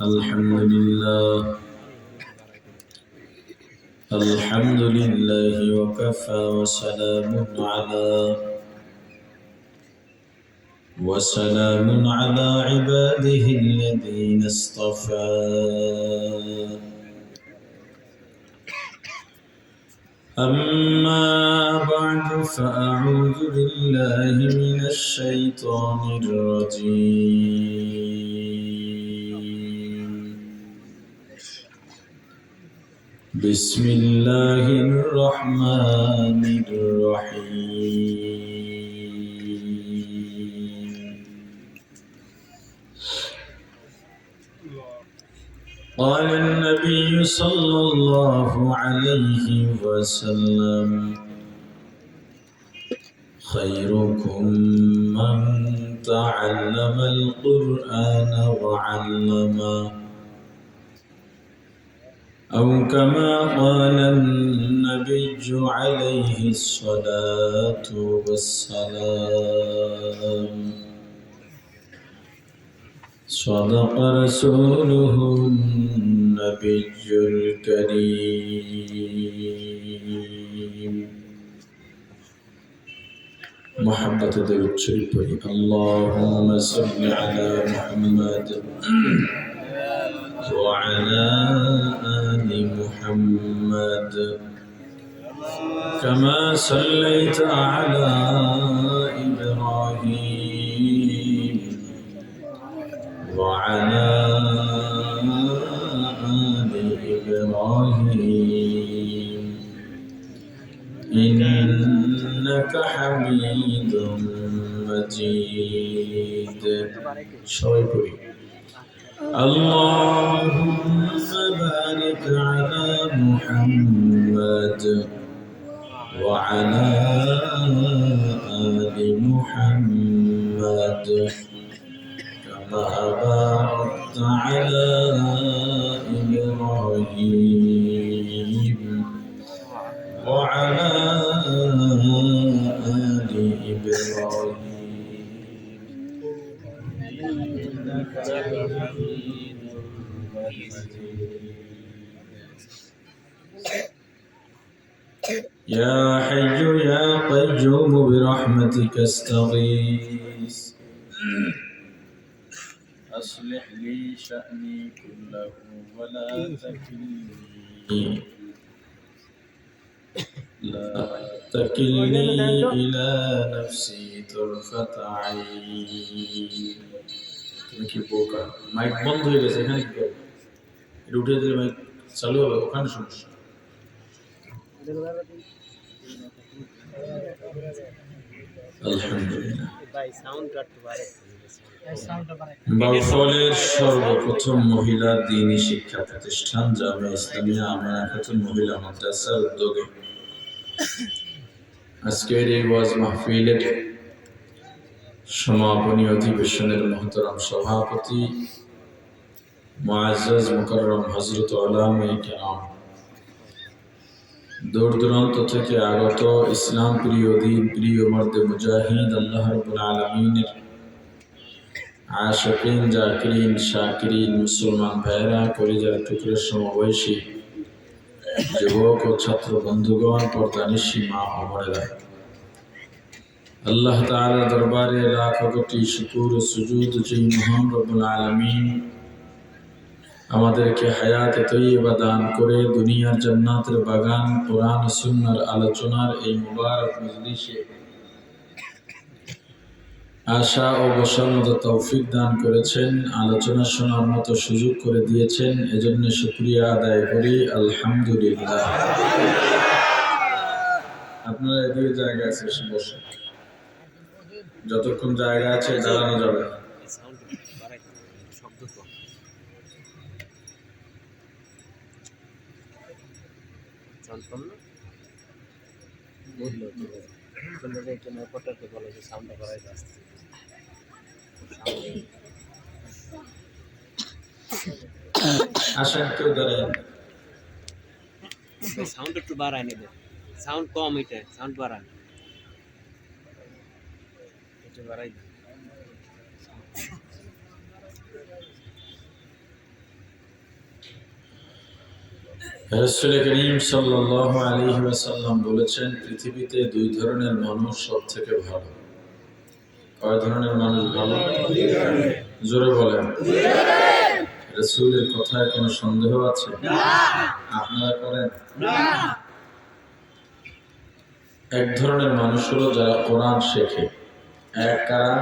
الحمد لله وكفى وسلام على عباده الذين اصطفى. أما بعد فأعوذ بالله من الشيطان الرجيم. بسم الله الرحمن الرحيم. قال النبي صلى الله عليه وسلم: خيركم من تعلم القرآن وعلمه، أو كما قال النبي عليه الصلاة والسلام. صدق رسوله النبي الكريم. محبة درود شريف اللهم صل على محمد وعلى آل محمد كما صليت على إبراهيم وعلى آل إبراهيم إنك حميد مجيد. اللهم بارك على محمد وعلى آل محمد كما باركت على إبراهيم وعلى آل إبراهيم إنك حميد مجيد. يا حي يا قيوم برحمتك استغيث أصلح لي شأني كله ولا تكلني إلى نفسي طرفة عين. তুমি কি বোকা? মাইক বন্ধ হয়ে গেছে, এখানে কি করবে? এটা উঠে দিলে মাইক চালু হবে, ওখানে সমস্যা। আলহামদুলিল্লাহ। বাউফলের সর্বপ্রথম মহিলা দ্বীনি শিক্ষা প্রতিষ্ঠান জামিয়া ইসলামিয়া আমিনা খাতুন মহিলা মাদ্রাসার উদ্যোগে আজকের এই ওয়াজ মাহফিলের সমাপনী অধিবেশনের মহতরম সভাপতি মুআজ্জাজ মুকাররম হযরত উলামায়ে কেরাম, দূর দূরান্ত থেকে আগত ইসলাম প্রিয় দিন প্রিয় মর্দে মুজাহিদ, আল্লাহ রাব্বুল আলামিনের আশিকিন জাকিরিন শাকিরিন মুসলমান ভাইরা, কলিজার টুকরো সমবয়সী যুবক ও ছাত্র বন্ধুগণ, পর্দানিশী মা ও বোনেরা, আল্লাহ তাআলার দরবারে লাখ কোটি শুকর ও সুজুদ যে মহান রব্বুল আলামিন আমাদেরকে হায়াতে তৈয়বা দান করে দুনিয়ার জান্নাতের বাগান কোরআন ও সুন্নাহর আলোচনার এই মুবারক মজলিসে আশা ও বসার মতো তৌফিক দান করেছেন, আলোচনা শোনার মতো সুযোগ করে দিয়েছেন, এজন্য শুকরিয়া আদায় করি আলহামদুলিল্লাহ। আপনারা এদিকে জায়গা আছে, বসে যতক্ষণ জায়গা আছে দাঁড়ানো যাবে। আসেন, কেউ দাঁড়ায় সাউন্ড একটু বাড়ায় নেবে, সাউন্ড কম, এটা সাউন্ড বাড়ায়, একটু বাড়াই। রাসূল করিম সাল্লাল্লাহু আলাইহি ওয়াসাল্লাম বলেছেন, পৃথিবীতে দুই ধরনের মানুষ সবথেকে ভালো। কয় ধরনের মানুষ ভালো? জোরে বলেন। রাসূলের কথায় কোনো সন্দেহ আছে? আপনারা করেন? এক ধরনের মানুষ হলো যারা কোরআন শেখে। এক কারা?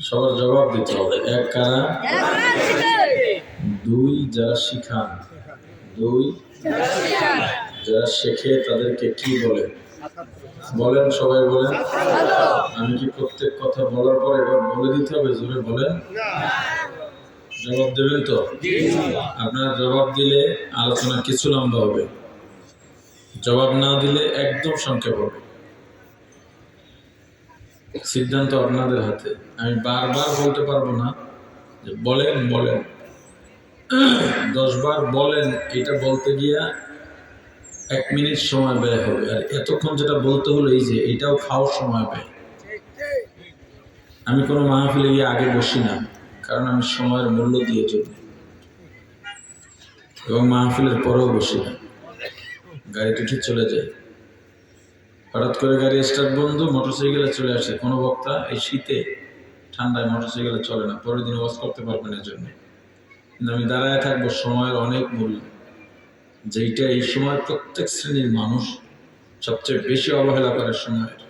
সবার জবাব দিতে হবে। এক কারা? দুই যারা শিখান। দুই যারা শেখে তাদেরকে কি বলে? বলেন, সবাই বলেন। আমি কি প্রত্যেক কথা বলার পর এবার বলে দিতে হবে? জোরে বলেন। জবাব দেবেন তো? আপনারা জবাব দিলে আলোচনা কিছু লম্বা হবে, জবাব না দিলে একদম সংক্ষেপ হবে। সিদ্ধান্ত আপনাদের হাতে। আমি বারবার বলতে পারবো না যে বলেন বলেন, 10 বার বলেন, এটা বলতে গিয়া 1 মিনিট সময় ব্যয় হবে। আর এতক্ষণ যেটা বলতে হলো এই যে এটাও খাওয়ার সময় ব্যয়। আমি কোনো মাহফিলে গিয়ে আগে বসি না, কারণ আমি সময়ের মূল্য দিয়ে চলি, এবং মাহফিলের পরেও বসি না, গাড়িতে উঠে চলে যায়। হঠাৎ করে গাড়ি স্টার্ট বন্ধ, মোটরসাইকেলে চলে আসে কোনো বক্তা। এই শীতে ঠান্ডায় মোটরসাইকেলে চলে না, পরের দিন ওয়াজ করতে পারবেন এর জন্য। কিন্তু আমি দাঁড়ায় থাকবো, সময়ের অনেক মূল্য, যেইটা এই সময় প্রত্যেক শ্রেণীর মানুষ সবচেয়ে বেশি অবহেলা করে সময়ের।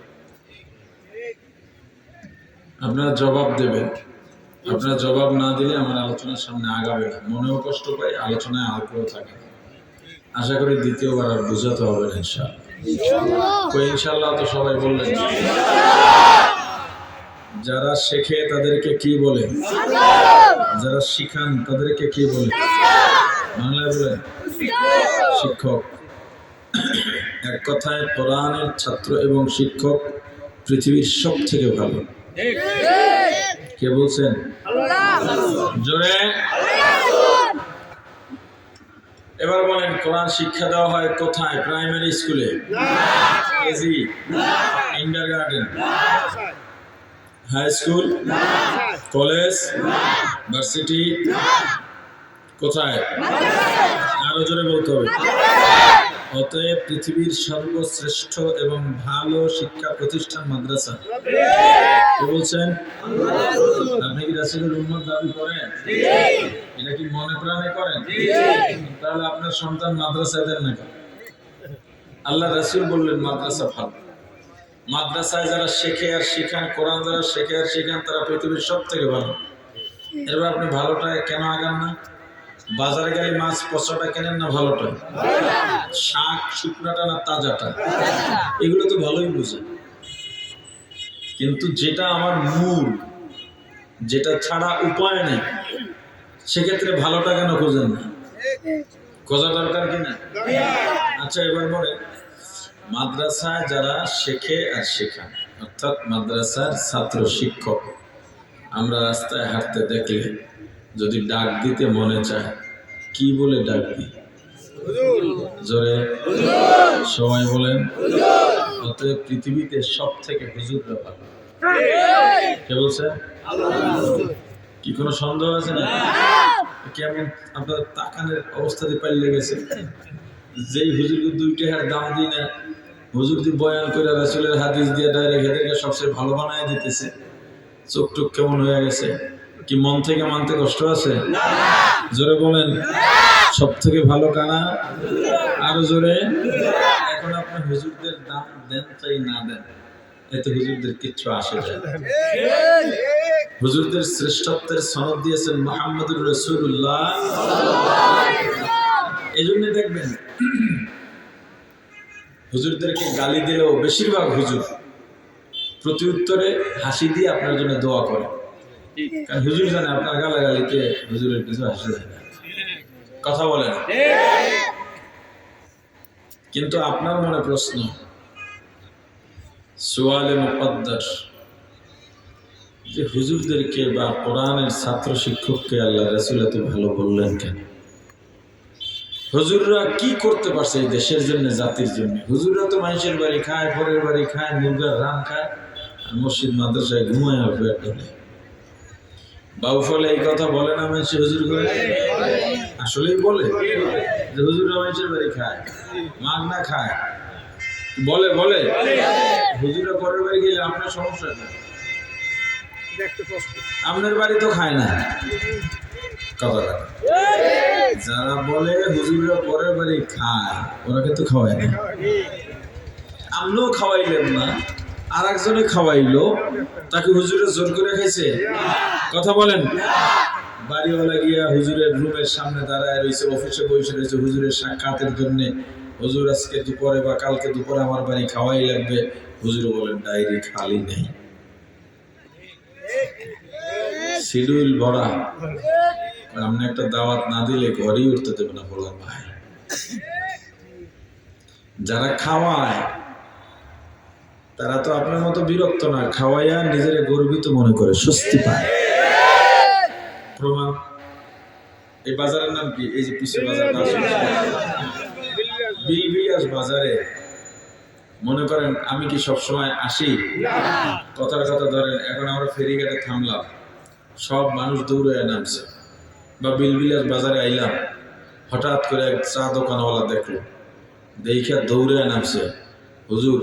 আপনারা জবাব দেবেন। আপনারা জবাব না দিলে আমার আলোচনার সামনে আগাবে না, মনেও কষ্ট পাই, আলোচনায় আগ্রহ থাকে না। আশা করি দ্বিতীয়বার আর বুঝাতে হবে না ইনশাআল্লাহ। ইনশাআল্লাহ তো সবাই বললেন। যারা শেখে তাদেরকে কি বলে? যারা শিখান তাদেরকে কি বলে? বাংলায় বলেন শিক্ষক। এক কথায় কোরআনের ছাত্র এবং শিক্ষক পৃথিবীর সব থেকে ভালো। কে বলছেন? জোরে। এবার বলেন, কোরআন শিক্ষা দেওয়া হয় কোথায়? প্রাইমারি স্কুলে, KG, kindergarten, high school, college, varsity, কোথায়? আরো জোরে বলতে হবে। অতএব পৃথিবীর সর্বশ্রেষ্ঠ এবং ভালো শিক্ষা প্রতিষ্ঠান মাদ্রাসা। কে বলছেন? আপনি কি রাসূলের উম্মত দাবি করেন? এটা কি মনে প্রাণে করেন? তাহলে আপনার সন্তান মাদ্রাসায় দেন না কেন? আল্লাহ রাসূল বললেন মাদ্রাসা ভালো। মাদ্রাসায় যারা শেখে আর শিখান, কোরআন যারা শেখে আর শিখান, তারা পৃথিবীর সব থেকে ভালো। এবার আপনি ভালোটায় কেন আগান না? বাজারে গেলে মাছ পচাটা কেনেন না ভালোটা? শাক শুকনাটা না তাজাটা? এগুলো তো ভালোই বুঝে, কিন্তু যেটা আমার মূল, যেটা ছাড়া উপায় নেই, সেক্ষেত্রে ভালোটা কেন খোঁজেন না? খোঁজা দরকার কিনা? আচ্ছা, এবার বলে, মাদ্রাসায় যারা শেখে আর শেখান, অর্থাৎ মাদ্রাসার ছাত্র শিক্ষক, আমরা রাস্তায় হাঁটতে দেখলে যদি ডাক দিতে মনে চায়, কি বলে ডাক দিই? জোরে সবাই বলেন। অতএব পৃথিবীতে সব থেকে হুজুররা ভালো। কে বলছে? কি কোনো সন্দেহ আছে না? কেমন আপনার তাকানের অবস্থাতে পাল্লে গেছে? যেই হুজুরকে 2 টাকার দাম দিই না, হুজুর দি বয়ান করে রাসূলের হাদিস দিয়ে ডাইরেক্ট হেদেরকে সবচেয়ে ভালো বানায় দিতেছে, চোখ টোক কেমন হয়ে গেছে? কি মন থেকে মানতে কষ্ট আছে? জোরে বলেন, সব থেকে ভালো কানা? আরো জোরে। এখন আপনি হুজুরদের দাম দেন চাই না দেন, এতে হুজুরদের কিচ্ছু আসে যায় না। হুজুরদের শ্রেষ্ঠত্বের সনদ দিয়েছেন মুহাম্মদুর রাসূলুল্লাহ। এই জন্য দেখবেন হুজুরদেরকে গালি দিলেও বেশিরভাগ হুজুর প্রতি উত্তরে হাসি দিয়ে আপনার জন্য দোয়া করে, কারণ হুজুর জানে আপনার গালাগালিতে হুজুরের কিছু হাসি যায় না, কথা বলেন। কিন্তু আপনার মনে প্রশ্ন, সুয়ালে মুকদ্দার, যে হুজুরদেরকে বা কোরআনের ছাত্র শিক্ষককে আল্লাহ রাসূল এত ভালো বললেন কেন? হুজুররা কি করতে পারছে এই দেশের জন্য, জাতির জন্য? হুজুররা তো মানুষের বাড়ি খায়, পরের বাড়ি খায়, মুরগার রান খায়, আর মসজিদ মাদ্রাসায় ঘুমায় আর পেট ঢালে। বাউফলে এই কথা বলে না মানুষ হুজুর করে, আসলেই বলে যে হুজুর মানুষের বাড়ি খায়, মাগ না খায়, বলে বলে হুজুরা পরের বাড়ি গেলে আপনার সমস্যা কি? আপনার বাড়ি তো খায় না কথা। যারা বলে হুজুরা পরের বাড়ি খায় ওরা কিন্তু খাওয়ায় না। আপনিও খাওয়াইলেন না, আর একজনে খাওয়াইলো, তাকে হুজুরে জোর করে খাইছে? কথা বলেন। বাড়িওয়ালা গিয়া হুজুরের রুমের সামনে দাঁড়ায় রয়েছে, অফিসে বসে রয়েছে হুজুরের সাক্ষাতের জন্য। হুজুর আজকে দুপুরে বা কালকে দুপুরে আমার বাড়ি খাওয়াই লাগবে। হুজুর বলেন ডায়েরি খালি নেই, শিডিউল ভরা। আপনি একটা দাওয়াত না দিলে ঘরেই উঠতে দেবে না বলার ভাই। যারা খাওয়ায় তারা তো আপনার মতো বিরক্ত না, খাওয়াইয়া নিজের গর্বিত মনে করে, স্বস্তি পায়। প্রমাণ এই বাজারের নাম কি? এই যে পিছের বাজারটা আছে বিলবিলিয়াস বাজারে, মনে করেন আমি কি সবসময় আসি? কথার কথা ধরেন এখন আমরা ফেরিঘাটে থামলাম, সব মানুষ দৌড়ে নামছে, বা বিলবিলাস বাজারে আইলাম, হঠাৎ করে এক চা দোকানওয়ালা দেখলো, দেখিয়া দৌড়ে নামছে, হুজুর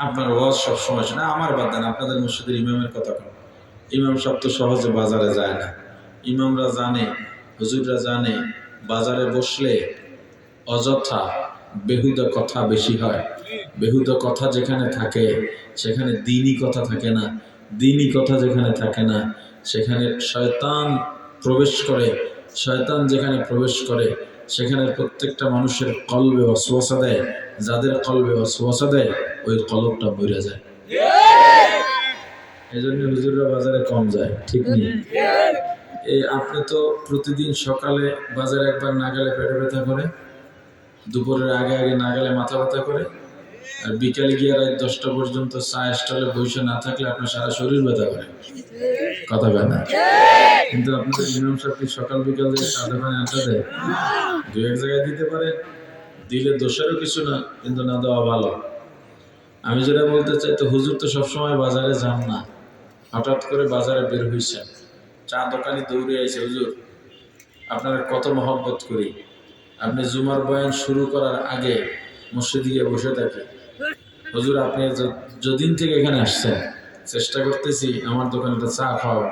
আপনার ওয়াজ সবসময় শোনা। আমার বাদ দেন, আপনাদের মসজিদের ইমামের কথা কন। ইমাম সব তো সহজে বাজারে যায় না। ইমামরা জানে, হুজুররা জানে, বাজারে বসলে অযথা বেহুদা কথা বেশি হয়। বেহুদা কথা যেখানে থাকে সেখানে দ্বীনি কথা থাকে না, দ্বীনি কথা যেখানে থাকে না সেখানে শয়তান প্রবেশ করে। শয়তান যেখানে প্রবেশ করে সেখানে প্রত্যেকটা মানুষের কলবে ওয়াসওয়াসা দেয়। যাদের কলবে ওয়াসওয়াসা দেয় ওই কলবটা মরে যায়। এই জন্য হুজুররা বাজারে কম যায়, ঠিক নেই? এই আপনি তো প্রতিদিন সকালে বাজারে একবার না গেলে পেটে ব্যথা করে, দুপুরের আগে আগে না গেলে মাথা ব্যথা করে, আর বিকালে গিয়ে রাত 10টা পর্যন্ত চা স্টলে বসে না থাকলে আপনার সারা শরীর ব্যথা করে। কথা বলে না? কিন্তু আপনাদের ইমাম সাহেব কি সকাল বিকাল থেকে চা দোকানে আড্ডা দেয়? দু এক জায়গায় দিতে পারে, দিলে দোষেরও কিছু না, কিন্তু না দেওয়া ভালো। আমি যেটা বলতে চাই, তো হুজুর তো সবসময় বাজারে যান না, হঠাৎ করে বাজারে বের হয়েছেন, চা দোকানে দৌড়ে আইছে, হুজুর আপনারা কত মহব্বত করি, আপনি জুমার বয়ান শুরু করার আগে মসজিদে গিয়ে বসে থাকি। হুজুর আপনি যদিন থেকে এখানে আসছেন চেষ্টা করতেছি আমার দোকানে একটা চা খাওয়া,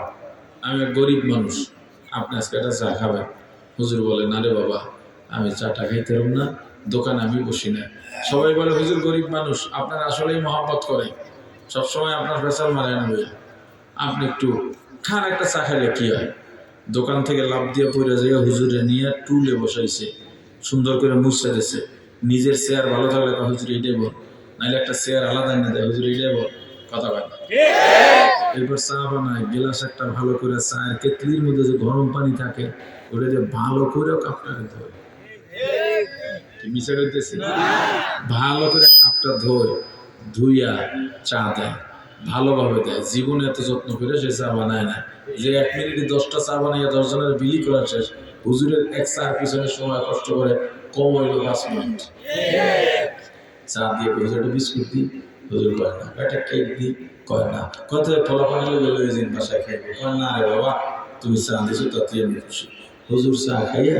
আমি এক গরিব মানুষ, আপনি আজকে একটা চা খাবেন। হুজুর বলে না রে বাবা, আমি চাটা খাইতে পারব না, দোকানে আমি বসি না। সবাই বলে হুজুর গরিব মানুষ, আপনার আসলেই মহব্বত করে, সবসময় আপনার ফেসাল মারে আনবে, আপনি একটু খান, একটা চা খাইলে কি হয়। দোকান থেকে লাভ দিয়ে পড়ে যায়, হুজুরে নিয়ে টুলে বসাইছে, সুন্দর করে মুছে দিয়েছে। নিজের চেয়ার ভালো থাকলে হুজুর এইটাই বল, নাহলে একটা চেয়ার আলাদা এনে দেয়, হুজুর এইটাই বল, কথা বলে। এরপর চা বানায়, গেলাস একটা ভালো করে চায়ের কেতলির মধ্যে যে গরম পানি থাকে ওটা দিয়ে ভালো করে কাপটাকে ধোয়, মিশে করতেছি, ভালো করে কাপটা ধুইয়া চা দেয়, ভালোভাবে দেয়। জীবনে এত যত্ন করে সে চা বানায় না, যে 1 মিনিটে 10টা চা বানাইয়া 10 জনের বিলি করা শেষ। হুজুরের এক চার পিছনে সময় কষ্ট করে কম হইল 5 মিনিট। চা দিয়ে হুজুরটা বিস্কুট দিই, হুজুর কয় না, একটা কেক দিই, কয় না, কত ফলাফল গেলে ওই দিন বাসায় খাইবে, কয় না রে বাবা তুমি চা দিছো তাতে আমি খুশি। হুজুর চা খাইয়া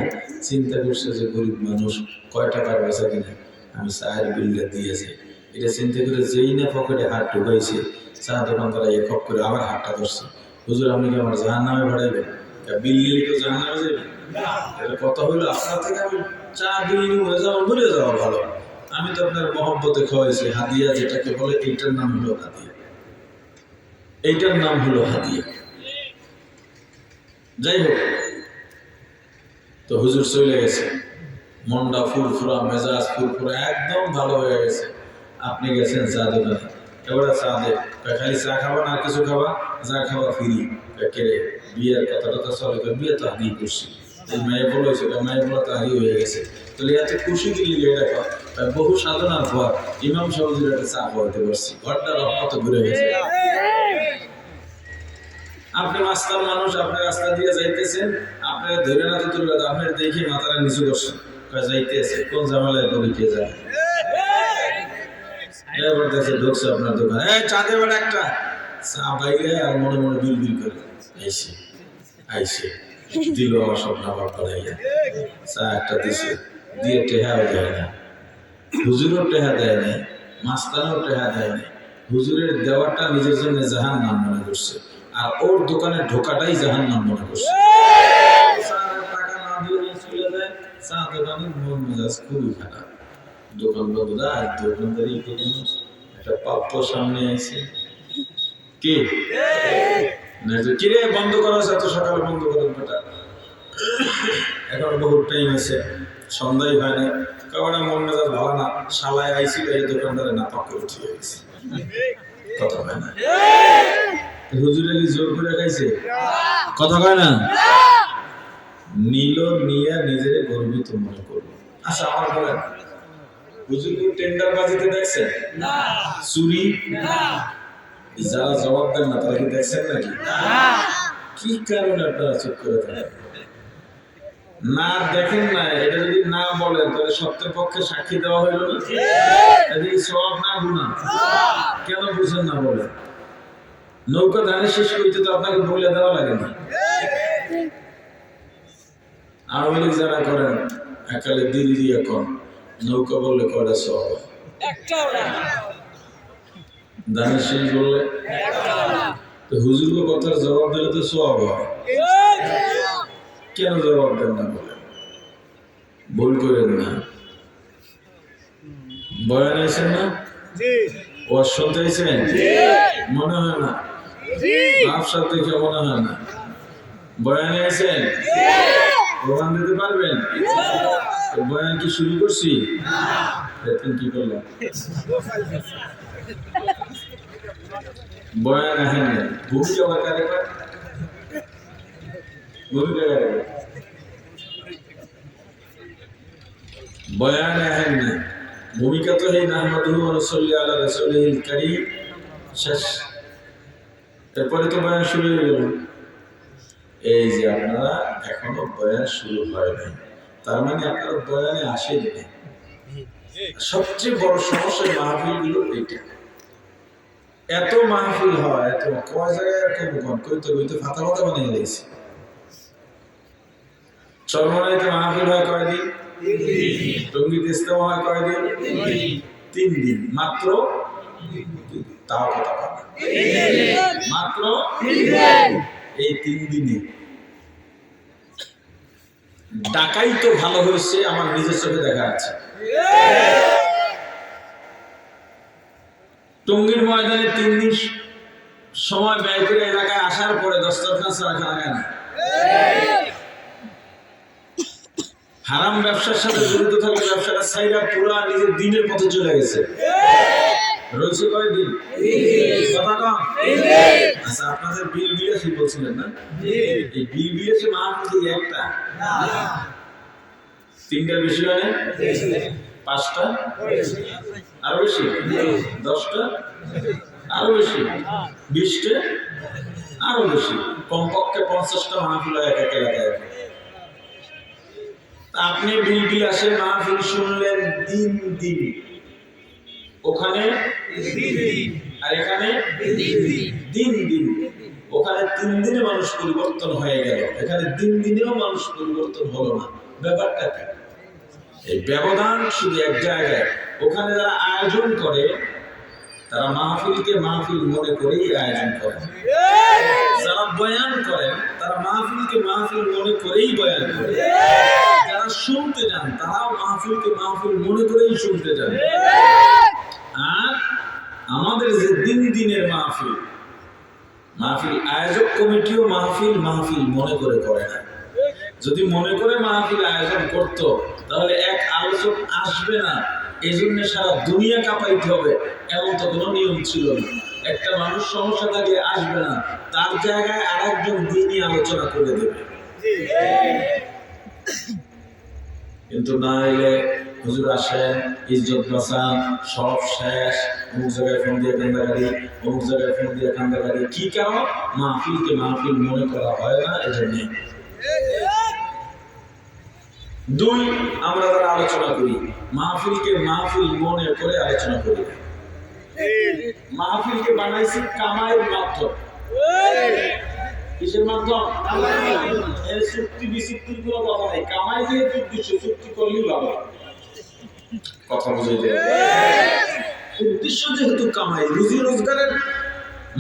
চিন্তা করছে যে গরিব মানুষ, কয় টাকার বেচা কিনে আমি চায়ের বিলটা দিয়েছি, এটা চিন্তা করে যেই না পকেটে হাত ঢুকাইছে, চা দোকানদারা একক করে আবার হাতটা ধরছে। হুজুর আপনি কি আমার জাহান নামে ভাড়াইবেন? বিল নিলে কেউ জাহান নামে যাবে? তাহলে কথা হইলো আপনার থেকে আমি চা বিল নিয়ে মরে যাওয়া ভালো। আমি তো আপনার মহব্বতে খাওয়াইছি, হাদিয়া যেটাকে বলে, এইটার নাম হলো হাদিয়া, এইটার নাম হলো হাদিয়া। যাই হোক, তো হুজুর চলে গেছে, মনটা ফুরফুরা, মেজাজ ফুরফুরা, একদম ভালো হয়ে গেছে। আপনি গেছেন চা দোকানে, এবারে চা দে, খালি চা খাবা না কিছু খাবা? যা খাওয়া ফ্রি। কেড়ে বিয়ের কথাটা তো চলে, বিয়ে তো আগেই করছি, এই মেয়ে বলেছে, মেয়ে বলা তো আগেই হয়ে গেছে, তাহলে এত খুশি কি লিগে এটা? বহু সাধনার পর ইমাম সাহেবের একটা চা খাওয়াতে পারছি, ঘরটা রহমত ঘুরে গেছে। আপনি মাস্টার মানুষ, আপনার রাস্তা দিয়ে যাইতেছেন, আপনার ধরে না তো তুলবে, আপনার দেখি মাথাটা নিচু করছেন, যাইতেছে কোন ঝামেলায় করে কে যায়। এবার দেখে ঢুকছে আপনার দোকানে, এই চা দেবেন একটা, চা বাইরে আর মনে মনে বিল বিল করে এসে আইসে দিল আমার সব নামাজ পড়াইয়া চা একটা দিছে দিয়ে টেহাও দেয় না, হুজুরও টেহা দেয় নাই, মাস্তানও টেহা দেয় নাই। হুজুরের দেওয়াটা নিজের জন্য জাহান্নাম মনে করছে, আর ওর দোকানে ঢোকাটাই জাহান্নাম মনে করছে। টাকা না দিয়ে চলে যায়, চা দোকানের মন মেজাজ খুবই খারাপ। দোকান বন্ধুরা দোকানদারি করুন, একটা পাপ্প সামনে আছে, কে কিরে বন্ধ করা আছে, এত সকালে বন্ধ করেন বেটা, এখন বহুত টাইম আছে, সন্ধ্যায় হয় না, কারণ মন মেজাজ ভালো না, শালায় আইসি এই দোকানদারে না পাক করে উঠিয়ে গেছে, কথা হয় না। হুজুরে কি জোর করে খাইছে? কথা কয় না। নীল নিয়ে নিজের গর্বিত মনে করবো। আচ্ছা আমার বলেন, হুজুর টেন্ডার বাজিতে দেখছেন না? চুরি না? যারা জবাব দেন না তারা কি দেখছেন নাকি? কি কারণে আপনারা চুপ করে থাকেন? না দেখেন না, এটা যদি না বলেন তাহলে সত্যের পক্ষে সাক্ষী দেওয়া হইল না, এদিকে সওয়াব না গুনাহ? কেন বুঝেন না বলেন? নৌকা ধানের শেষ করতে তো আপনাকে বলে দেওয়া লাগে না। আওয়ামী লীগ যারা করেন একালে দিল দিয়ে কম, নৌকা বললে কয়টা সওয়াব, ধানের শেষ বললে তো হুজুরকে কথার জবাব দিলে তো সওয়াব হয়। কেন জবাব দেন না বলেন? ভুল করেন না। বয়ান আইছেন না? ওয়াজ শুনতে আইছেন? মনে হয় না, ব্যবসা দেখে মনে হয় না। বয়ানে আইছেন? প্রমাণ দিতে পারবেন? বয়ান কি শুরু করছি? এখন কি করলাম? বয়ান আহেন না, ভূমিকা আবার কারে কয়? ভূমিকা কারে কয়? বয়ান আহেন না, ভূমিকা তো এই নাহমাদুহু ওয়া নুসাল্লি আলা রাসূলিল কারীম শেষ। এরপরে তো বয়ান শুরু হয়ে গেল। এই যে আপনারা এখনো বয়ান শুরু হয় নাই, তার মানে আপনারা বয়ানে আসেননি। সবচেয়ে বড় সমস্যা মাহফিলগুলো এইটা। এত মাহফিল হয়, এত কয় জায়গায় কইতে কইতে ফাতা ফাতা বানিয়ে দিয়েছে। চরমনাইতে মাহফিল হয় কয়দিন? টঙ্গীতে ইস্তেমা হয় কয়দিন? 3 দিন মাত্র। তাও কথা বলে মাত্র এই 3 দিনে ডাকাই তো ভালো হয়েছে, আমার নিজের চোখে দেখা আছে। টঙ্গীর ময়দানে 3 দিন সময় ব্যয় করে এলাকায় আসার পরে দস্তরখান ছাড়া খাওয়া যায় না। হারাম ব্যবসার সাথে জড়িত থাকলে ব্যবসাটা সাইরা পুরা নিজের দিনের পথে চলে গেছে। রয়েছে কয়দিন? কথা কম। আচ্ছা আপনাদের বিল বিলাসী বলছিলেন না? এই বিল বিলাসী মাহফিল একটা, 3টার বেশি হয় না? 5টা আরো বেশি, 10টা আরো বেশি, 20টা আরো বেশি, কমপক্ষে 50টা মাহফিল হয় এক এক এলাকায়। আপনি বিল বিলাসের মাহফিল শুনলেন দিন দিন, ওখানে আর এখানে দিন দিন। ওখানে 3 দিনে মানুষ পরিবর্তন হয়ে গেল, এখানে দিন দিনেও মানুষ পরিবর্তন হলো না। ব্যাপারটা কি? এই ব্যবধান শুধু এক জায়গায়। ওখানে যারা আয়োজন করে তারা মাহফিলকে মাহফিল মনে করেই আয়োজন করেন, যারা বয়ান করেন তারা মাহফিলকে মাহফিল মনে করেই বয়ান করেন, যারা শুনতে যান তারাও মাহফিলকে মাহফিল মনে করেই শুনতে যান। আর আমাদের যে দিন দিনের মাহফিল, মাহফিল আয়োজক কমিটিও মাহফিল মাহফিল মনে করে না। যদি মনে করে মাহফিল আয়োজন করত তাহলে এক আলোচক আসবে না, এই জন্য সারা দুনিয়া কাঁপাইতে হবে এমন তো কোনো নিয়ম ছিল না। একটা মানুষ সমস্যা থাকলে আসবে না, তার জায়গায় আরেকজন দিনই আলোচনা করে দেবে। কিন্তু না এলে হুজুর আসেন, ইজ্জত বাঁচান, সব শেষ, অমুক জায়গায় ফোন দিয়ে কান্দাকারি, অমুক জায়গায় ফোন দিয়ে কান্দাকারি। কি কারণ? মাহফিলকে মাহফিল মনে করা হয় না, এজন্য। 2, আমরা যারা আলোচনা করি মাহফিলকে মাহফিল মনে করে আলোচনা করি। মাহফিলকে বানাইছি কামাইয়ের মাধ্যম। কিসের মাধ্যম? এর চুক্তি বিচুক্তির কোনো কথা নাই, কামাই যেহেতু উদ্দেশ্য, চুক্তি করলেই ভালো। কথা বুঝাই দেবে, উদ্দেশ্য যেহেতু কামাই, রুজি রোজগারের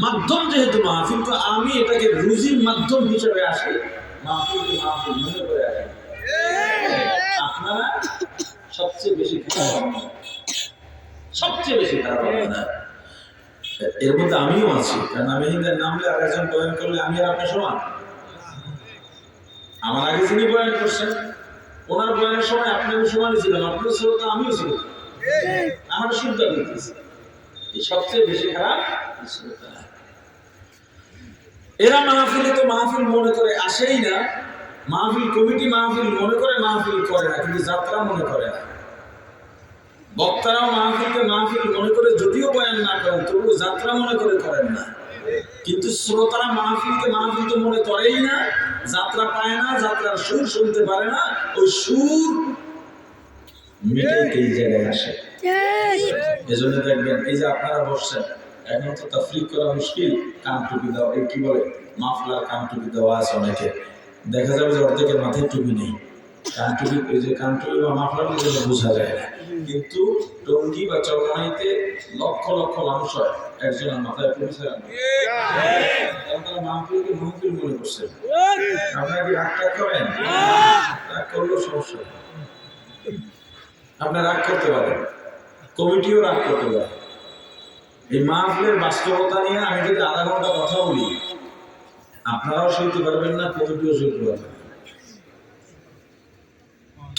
মাধ্যম যেহেতু মাহফিল, তো আমি এটাকে রুজির মাধ্যম হিসেবে আসি, মাহফিলকে মাহফিল মনে করে আসি। আপনারা সবচেয়ে বেশি খারাপ, সবচেয়ে বেশি খারাপ আপনারা। এর মধ্যে আমিও আছি, কারণ আমি হিন্দের নামলে আর একজন বয়ান করলে আমি আর আপনার সমান। আমার আগে যিনি বয়ান করছেন, ওনার বয়ানের সময় আপনি আমি সমানই ছিলাম, আপনার শ্রোতা আমিও ছিলাম, আমার শুদ্ধ করতেছে। এই সবচেয়ে বেশি খারাপ শ্রোতা। এরা মাহফিলে তো মাহফিল মনে করে আসেই না, মাহফিল কমিটি মাহফিল মনে করে মাহফিল করে না, কিন্তু যাত্রা মনে করে না। বক্তারাও মাহফিলকে মাহফিল মনে করে যদিও বয়ান না করেন, তবুও যাত্রা মনে করে করেন না। কিন্তু শ্রোতারা মাহফিলকে মাহফিল তো মনে করেই না, যাত্রা পায় না, যাত্রার সুর শুনতে পারে না, ওই সুর মিটাইতে এই জায়গায় আসে। এজন্য দেখবেন এই যে আপনারা বসছেন, এখন তো তাফরিক করা মুশকিল, কান টুপি দেওয়া, এই কি বলে মাফলার কান টুপি দেওয়া আছে অনেকে, দেখা যাবে যে অর্ধেকের মাথায় টুপি নেই। কান টুপি, এই যে কান টুপি বা মাফলার বোঝা যায় না, কিন্তু টঙ্গি বা চরমাইতে লক্ষ লক্ষ মানুষ হয়, একজনের মাথায় টুপি ছাড়া না। তারা মাহফিলকে মাহফিল মনে করছে। আপনারা কি রাগ টাগ করেন? রাগ করলেও সমস্যা, আপনার রাগ করতে পারেন, কমিটিও রাগ করতে পারে। এই মাহফিলের বাস্তবতা নিয়ে আমি যদি আধা ঘন্টা কথা বলি, আপনারাও সইতে পারবেন না, কমিটিও সইতে পারবে না,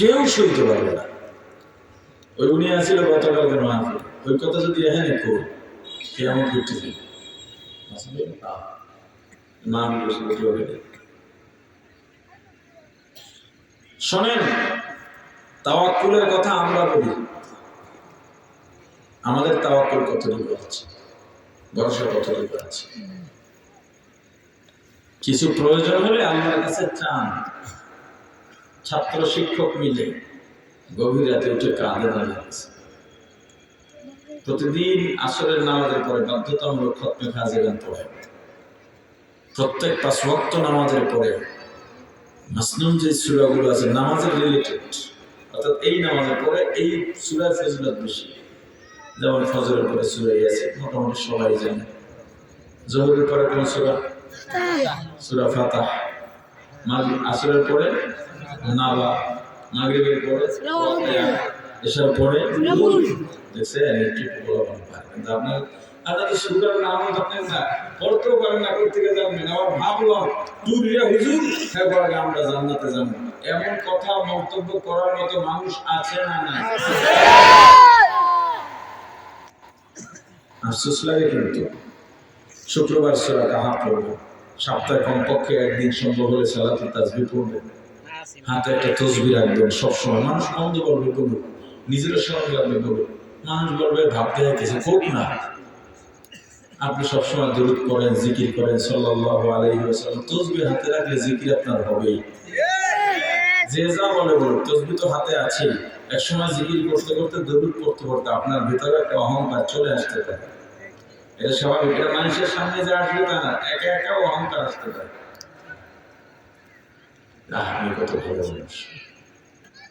কেউ সইতে পারবে না। ওই উনি আসছিল গতকালকের মাহফিল, ওই কথা যদি এখানে করি কেমন করতেছি শোনেন, তাওয়াক্কুলের কথা আমরা বলি, আমাদের তাওয়াক্কুল কতটুকু আছে, ভরসা কতটুকু আছে। কিছু প্রয়োজন হলে আল্লাহর কাছে চান, ছাত্র শিক্ষক মিলে গভীর রাতে উঠে কাঁদে দাঁড়িয়ে আছে। প্রতিদিন আসরের নামাজের পরে বাধ্যতামূলক খতমে ফাজিলান পড়ে, প্রত্যেক 5 ওয়াক্ত নামাজের পরে মাসনুন যে সূরাগুলো আছে নামাজের রিলেটেড, অর্থাৎ এই নামাজের পরে এই সূরা ফজিলত বেশি, যেমন ফজরের পরে সূরা ইয়াসিন মোটামুটি সবাই জানে, যোহরের পরে কোন সূরা? সূরা ফাতিহা, আসরের পরে নাবা, মাগরিবের পরে এশার পরে দেখছেন একটু বলা পারে, কিন্তু আপনার তো সূরার নাম জানেন না, পড়তেও পারেন না, করতে গিয়ে জানবেন। আবার ভাবলাম দূরিয়া হুজুর এবারে আমরা জান্নাতে যাবো, এমন কথা মন্তব্য করার মতো মানুষ আছে না? না, আফসোস লাগে। কিন্তু শুক্রবার সূরা কাহাফ পড়বো, সপ্তাহে কমপক্ষে একদিন সম্ভব হলে সালাতুল তাসবিহ পড়বেন, হাতে একটা তসবিহ রাখবেন সবসময়। মানুষ মন্দ বলবে বলুক, নিজেরও সঙ্গে লাগবে বলুক, মানুষ বলবে ভাবতে কিছু হোক না, আপনি সবসময় দরুদ পড়েন, জিকির করেন সাল্লাল্লাহু আলাইহি ওয়াসাল্লাম, তসবিহ হাতে রাখলে জিকির আপনার হবেই। যে যা বলে বলুক, তসবিহ তো হাতে আছে, এক সময় জিকির করতে করতে দরুদ পড়তে পড়তে আপনার ভিতরে একটা অহংকার চলে আসতে পারে, এটা স্বাভাবিক। এটা মানুষের সামনে যে আসবে তা না, একা একা অহংকার আসতে পারে। আপনি কত ভালো মানুষ,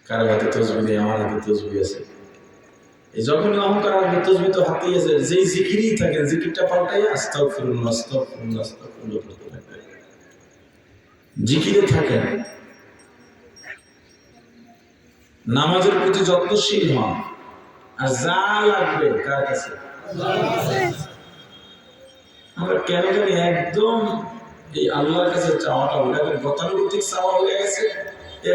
কারো হাতে তসবিহ নেই, আমার হাতে তসবিহ আছে। এই যখনই অহংকার আসবে, তসবিহ তো হাতেই আছে, যেই জিকিরই থাকেন জিকিরটা পাল্টাই আস্তাগফিরুল্লাহ আস্তাগফিরুল্লাহ আস্তাগফিরুল্লাহ করতে থাকবেন, জিকিরে থাকেন। নামাজের প্রতি যত্নশীল হন, আর যা লাগবে কার কাছে? আমরা কেন জানি একদম এই আল্লাহর কাছে চাওয়াটা ওটাকে গতানুগতিক চাওয়া হয়ে গেছে,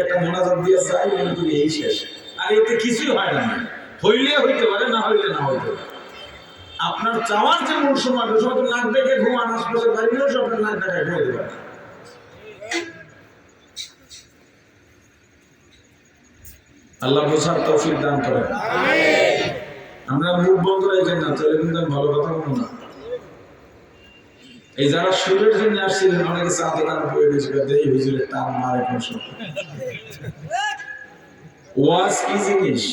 একটা মোনাজাত দিয়ে চাই মনে করি এই শেষ, আর এতে কিছুই হয় না। হইলে হইতে পারে, না হইলে না হইতে পারে। আপনার চাওয়ার যে মূল সময়, ওই সময় তো নাক ডেকে ঘুমান, আশপাশের বাড়িগুলো সব আপনার নাক ডাকায় ঘুমাইতে পারে। আল্লাহ বোঝার তৌফিক দান করেন। আমরা মুখ বন্ধ রেখে না, তাহলে কিন্তু আমি ভালো কথা বলবো না। এই যারা সুরের জন্য আসছিলেন, অনেকে চা দোকানে পড়ে গেছিল, এই হুজুরের টান মারে কোন সময়। ওয়াজ কি জিনিস,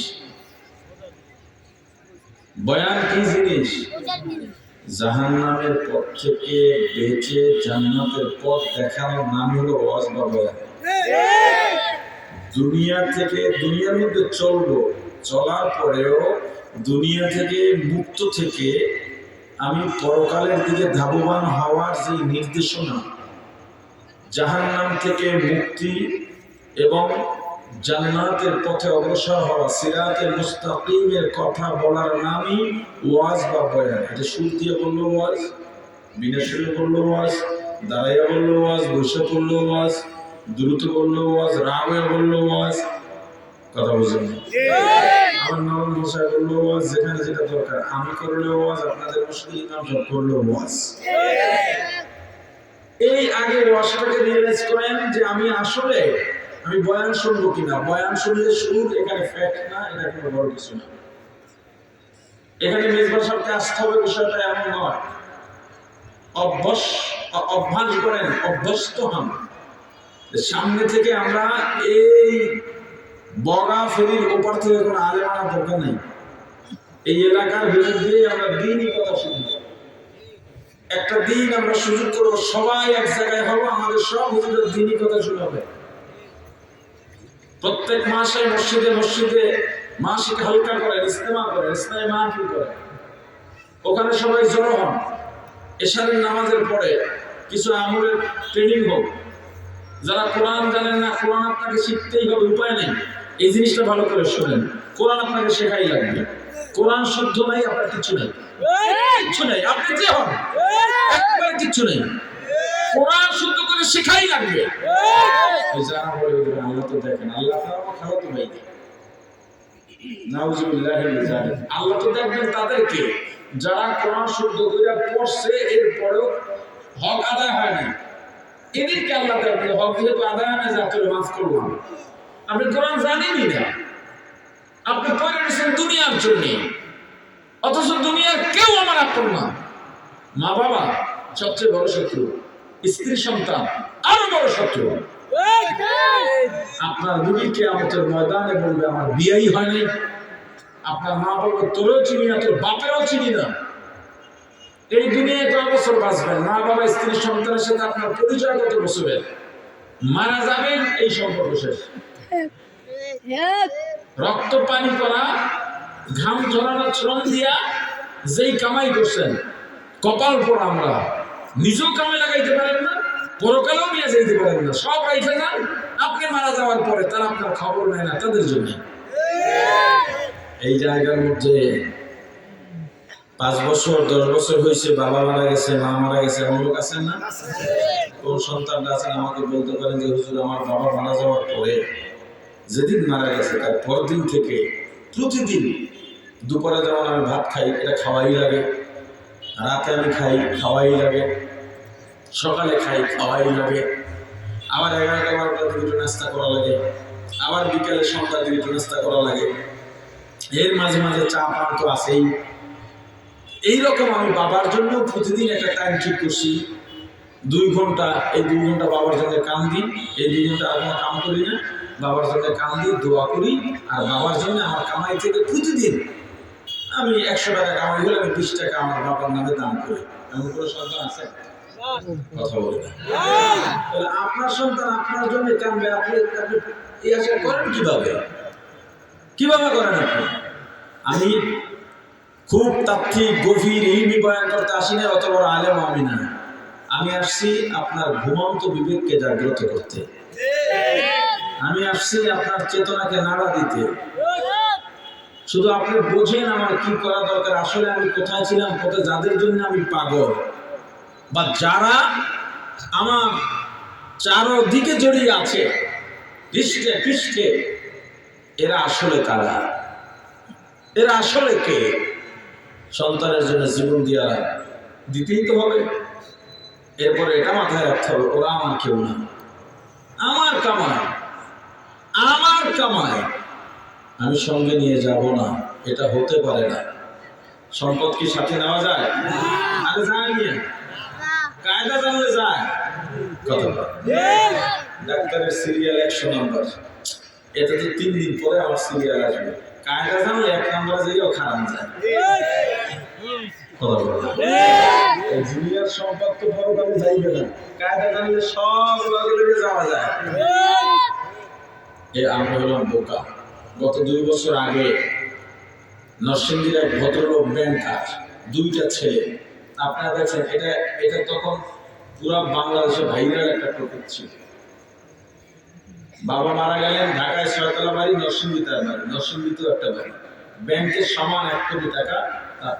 বয়ান কি জিনিস, জাহান্নামের পথ থেকে বেঁচে জান্নাতের পথ দেখানোর নাম হলো ওয়াজ বা বয়ান। দুনিয়ার মধ্যে চলবো, চলার পরেও দুনিয়া থেকে মুক্ত থেকে আমি পরকালের দিকে ধাবমান হওয়ার যে নির্দেশনা, জাহান্নাম থেকে মুক্তি এবং জান্নাতের পথে অগ্রসর হওয়া, সিরাতের মুস্তাকিমের কথা বলার নামই ওয়াজ বা বয়ান। এটা সুর দিয়ে বললো ওয়াজ, বিনা সুরে বললো ওয়াজ, দাঁড়াইয়া বললো ওয়াজ, বসে বললো ওয়াজ, দ্রুত বললো ওয়াজ, রাগে বললো ওয়াজ। কথা বুঝেন? আমার নরম ভাষায় বললো ওয়াজ, যেখানে যেটা দরকার। আমি করলে ওয়াজ, আপনাদের মসজিদে ইমাম সাহেব করলে ওয়াজ। এই আগে ওয়াজটাকে রিয়েলাইজ করেন যে আমি আসলে বয়ান শুনবো কিনা। বয়ান শুনলে সুর এখানে ফ্যাক্ট না, এটা কোনো বড় কিছু না। এখানে মেজবার সাহেবকে আসতে হবে, বিষয়টা এমন নয়। অভ্যাস করেন, অভ্যস্ত হন। সামনে থেকে আমরা এই বগা ফেরির ওপার থেকে কোনো আলেম আনার দরকার নেই। এই এলাকার ভিতর দিয়ে আমরা দিনই কথা শুনবো। একটা দিন আমরা সুযোগ করবো, সবাই এক জায়গায় হবো, আমাদের সব হুজুরের দিনই কথা শোনাবে। প্রত্যেক মাসে মসজিদে মসজিদে মাসিক হালকা করে, ইস্তেমা করে, ইসলামী মাহফিল করে। ওখানে সবাই জড়ো হন। এশারের নামাজের পরে কিছু আমলের ট্রেনিং হোক। যারা কোরআন জানেন না, কোরআন আপনাকে শিখতেই হবে, উপায় নেই। এই জিনিসটা ভালো করে শোনেন, কোরআন আপনাকে শেখাই লাগবে। কোরআন শুদ্ধ নাই, আপনার কিছু নেই, কিচ্ছু নেই। আপনি যে হন একবার কিচ্ছু নেই, কোরআন শুদ্ধ করে শেখাই লাগবে। যারা বলে আল্লাহ তো দেখেন, আল্লাহ খাওয়া তো ভাই, আল্লাহ তো দেখবেন তাদেরকে যারা কোরআন শুদ্ধ করে পড়ছে, এরপরেও হক আদায় হয় না। এদেরকে আল্লাহ দেখবেন, হক যেহেতু আদায় হয় না, যাতে মাফ করলাম। আপনি কোরআন জানেনই না, আপনি পড়ে রয়েছেন দুনিয়ার জন্য, অথচ দুনিয়ার কেউ আমার আপন না। মা বাবা সবচেয়ে বড় শত্রু, স্ত্রী সন্তান আরো বড় শত্রু। আপনার রুগী কিয়ামতের ময়দানে বলবে আমার বিয়েই হয়নি। আপনার মা বলবে তোরও চিনি না, তোর বাপেরও চিনি না। এই দুনিয়ায় কত বছর বাঁচবেন? মা বাবা স্ত্রী সন্তানের সাথে আপনার পরিচয় কত বছরের? মারা যাবেন, এই সম্পর্ক শেষ। রক্ত পানি করা, ঘাম ঝরানো, শ্রম দিয়া যেই কামাই করছেন, কপাল পড়া আমরা নিজেও কামে লাগাইতে পারেন না, পরকালেও নিয়ে যেতে পারেন না, সব রাইখে যান। আপনি মারা যাওয়ার পরে তারা আপনার খবর নেয় না, তাদের জন্য। এই জায়গার মধ্যে 5 বছর 10 বছর হয়েছে, বাবা মারা গেছে, মা মারা গেছে, এমন লোক আছেন না? কোন সন্তানরা আছেন আমাকে বলতে পারেন যে হুজুর আমার বাবা মারা যাওয়ার পরে, যেদিন মারা গেছে তার পরদিন থেকে প্রতিদিন দুপুরে যেমন আমি ভাত খাই, এটা খাওয়াই লাগে, রাতে আমি খাই, খাওয়াই লাগে, সকালে খাই, খাওয়াই লাগে, আবার 11টা 12টার দিকে একটু নাস্তা করা লাগে, আবার বিকালে সন্ধ্যার দিকে একটু নাস্তা করা লাগে, এর মাঝে মাঝে চা পান তো আছেই। এইরকম আমি বাবার জন্য প্রতিদিন একটা টাইম ঠিক করছি, 2 ঘন্টা। এই 2 ঘন্টা বাবার জন্য কান্দি, এই 2 ঘন্টা আর কোনো কাম করি না, বাবার জন্য কান্দি, দোয়া করি। আর বাবার জন্য আমার কামাই থেকে প্রতিদিন আমি 100 টাকা কামাই হলে আমি 20 টাকা আমার বাবার নামে দান করি। এমন কোনো সন্তান আছে? কথা বলে না। তাহলে আপনার সন্তান আপনার জন্য কামবে, আপনি এই আশা করেন কিভাবে? কিভাবে করেন আপনি? আমি খুব তাত্ত্বিক গভীর ইলমি বয়ান করতে আসি না, অত বড় আলেম আমি না। আমি আসছি আপনার ঘুমন্ত বিবেককে জাগ্রত করতে। আমি আসছি আপনার চেতনাকে নাড়া দিতে। শুধু আপনি বোঝেন আমার কি করা দরকার, আসলে আমি কোথায় ছিলাম, কোথায় যাদের জন্য আমি পাগল, বা যারা আমার চারদিকে জড়িয়ে আছে পৃষ্ঠে পৃষ্ঠে, এরা আসলে কারা, এরা আসলে কে? সন্তানের জন্য জীবন দিতেই তো হবে। এরপরে এটা মাথায় রাখতে হবে, ওরা আমার কেউ না, আমার কামাই, আমার কামাই আমি সঙ্গে নিয়ে যাব না, এটা হতে পারে না। সম্পদ কি সাথে নেওয়া যায়? আরে যায় নিয়ে কায়দা জানলে যায়। কথা ডাক্তারের সিরিয়াল 100 নম্বর, এটা তো 3 দিন পরে আমার সিরিয়াল আসবে। কায়দা জানলে 1 নম্বরে যাইও খারাপ যায়। কথা বলে দুনিয়ার সম্পদ তো পরকালে যাইবে না, কায়দা জানলে সব লগে লগে যাওয়া যায়। আমরা হলাম বোকা। গত 2 বছর আগে নরসিংদীর এক ভদ্রলোক ব্যাংকার, 2টা ছেলে। আপনারা দেখছেন, এটা তখন পুরা বাংলাদেশে ভাইরাল একটা টপিক ছিল। বাবা মারা গেলেন, ঢাকায় 6তলা বাড়ি, নরসিংদীতে বাড়ি, নরসিংদীতেও একটা বাড়ি। ব্যাংকের সমান 1 কোটি টাকা তার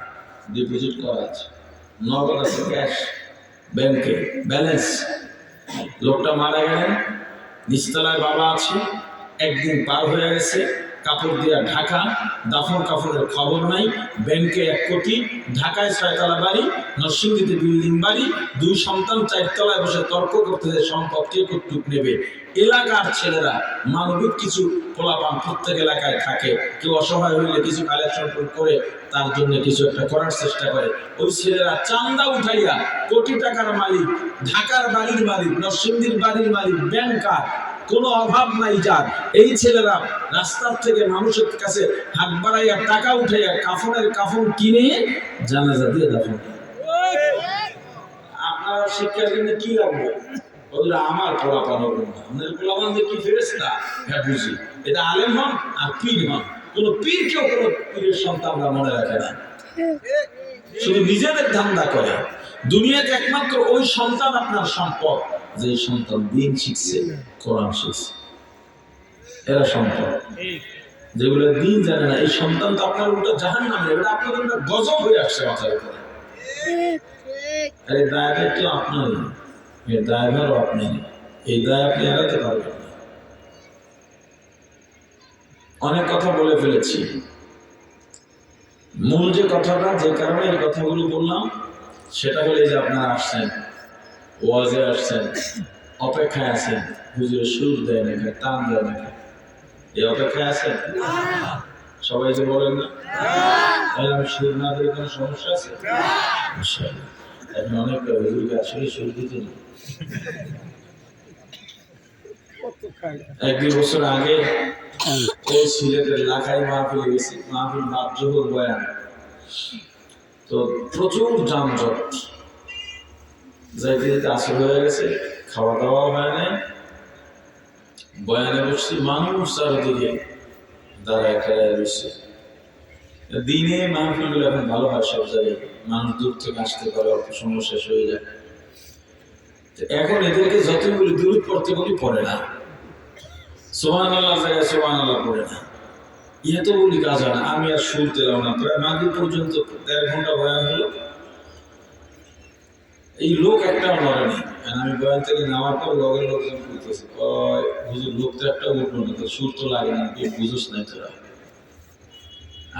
ডিপোজিট করা আছে, নগদ আছে, ক্যাশ ব্যাংকে ব্যালেন্স। লোকটা মারা গেলেন, নিচতলায় বাবা আছে, একদিন পার হয়ে গেছে, কাপড় দিয়া ঢাকা, দাফন কাফনের খবর নাই। ব্যাংকে 1 কোটি, ঢাকায় 6তলা বাড়ি, নরসিংদীতে বিল্ডিং বাড়ি, 2 সন্তান 4তলায় বসে তর্ক করতেছে সম্পদ কে কতটুক নেবে। এলাকার ছেলেরা মানবিক কিছু পোলাপান প্রত্যেক এলাকায় থাকে, কেউ অসহায় হইলে কিছু কালেকশন করে তার জন্য কিছু একটা করার চেষ্টা করে। ওই ছেলেরা চান্দা উঠাইয়া কোটি টাকার মালিক, ঢাকার বাড়ির মালিক, নরসিংদীর বাড়ির মালিক, ব্যাংকার, কোনো অভাব নাই যার। এই ছেলেরা রাস্তার থেকে মানুষের কাছে হাত বাড়াইয়া টাকা উঠাইয়া কাফনের কাফন কিনে জানাজা দিয়ে দাফন। আপনার শিক্ষার জন্য কি লাগবে? ওগুলো আমার পোলাপান হবে না, আমাদের পোলাপান যে কি ফেরেশতা, হ্যাঁ বুঝি। এটা আলেম হন আর পীর হন, কোন পীর কেউ কোনো পীরের সন্তানরা মনে রাখে না, শুধু নিজেদের ধান্দা করে। দুনিয়াতে একমাত্র ওই সন্তান আপনার সম্পদ যে সন্তান দিন শিখছে, কোরআন শিখছে, এরা সম্পদ। যেগুলো দিন জানে না, এই সন্তান তো আপনার উল্টো জাহান্নামে, এটা আপনার উল্টো গজব হয়ে আসছে মাথার উপরে। আরে দায়ভার তো আপনারই, এর দায়ভারও আপনি, এই দায় আপনি এড়াতে পারবেন না। অনেক কথা বলে ফেলেছি। মূল যে কথাটা, যে কারণে এই কথাগুলো বললাম, সেটা হলে যে আপনারা আসছেন, ওয়াজে আসছেন, অপেক্ষায় আছেন, হুজুরের সুর দেয় না, টান দেয় না, এই অপেক্ষায় আছেন সবাই, যে বলেন না আমি সুর না দিলে কোনো সমস্যা আছে? এখন অনেক হুজুরকে আসলে সুর দিতে না। 1-2 বছর আগে ওই সিলেটের লাখাই মাহফিলে গেছি, মাহফিল বাদজোহর বয়ান, তো প্রচুর যানজট, যাইতে যেতে আসর হয়ে গেছে, খাওয়া দাওয়া হয় নাই, বয়ানে বসছি, মানুষ চারিদিকে দাঁড়ায় খেলায় বসছে। দিনে মাহফিলগুলো এখন ভালো হয়, সব জায়গায় মানুষ দূর থেকে আসতে পারে, অল্প সময় শেষ হয়ে যায়। এখন এদেরকে যতই বলি দূর পড়তে বলি পড়ে না, সুবহানাল্লাহ জায়গায় সুবহানাল্লাহ পড়ে না, ইয়ে তো বলি কাজ হয় না। আমি আর সুর দিলাম না, প্রায় মাগরিব পর্যন্ত 1.5 ঘন্টা বয়ান হলো, এই লোক একটাও নড়েনি। আমি বয়ান থেকে নামার পর লগের লোকজন বলতেছে, হুজুর লোক তো একটা উঠলো না, তো সুর তো লাগে না, তুই বুঝোস নাই তোরা।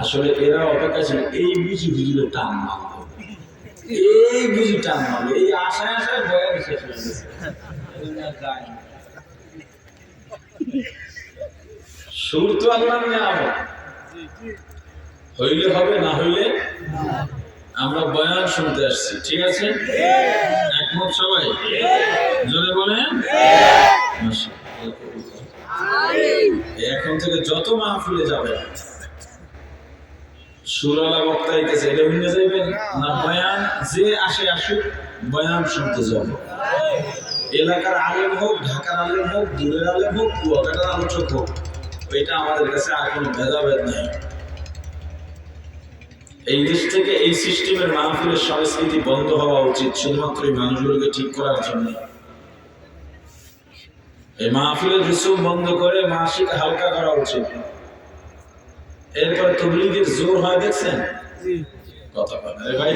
আসলে এরা অপেক্ষা ছিল, এই বুঝি হুজুরের টান মারবে, এই বুঝি টান মারবে, এই আশায় আশায় বয়ান শেষ হয়ে গেছে। সুর তো আল্লাহর নিয়ামত, হইলে হবে, না হইলে আমরা বয়ান শুনতে আসছি, ঠিক আছে? একমত সবাই? জোরে বলেন। এখন থেকে যত মাহফিলে যাবে, সুরালা বক্তা আইতেছে, এটা শুনতে যাইবেন না বয়ান, যে আসে আসুক, বয়ান শুনতে যাব। এলাকার আলেম হোক, ঢাকার আলেম হোক, দূরের আলেম হোক, কুয়াকাটার আলোচক হোক, এটা আমাদের কাছে আর কোনো ভেদাভেদ নাই। এই দেশ থেকে এই সিস্টেমের মাহফিলের সংস্কৃতি বন্ধ হওয়া উচিত, শুধুমাত্র এই মানুষগুলোকে ঠিক করার জন্য। এই মাহফিলের রিসুম বন্ধ করে মাসিক হালকা করা উচিত। এরপর তবলিগের জোর হয়, দেখছেন কথা বলে, আরে ভাই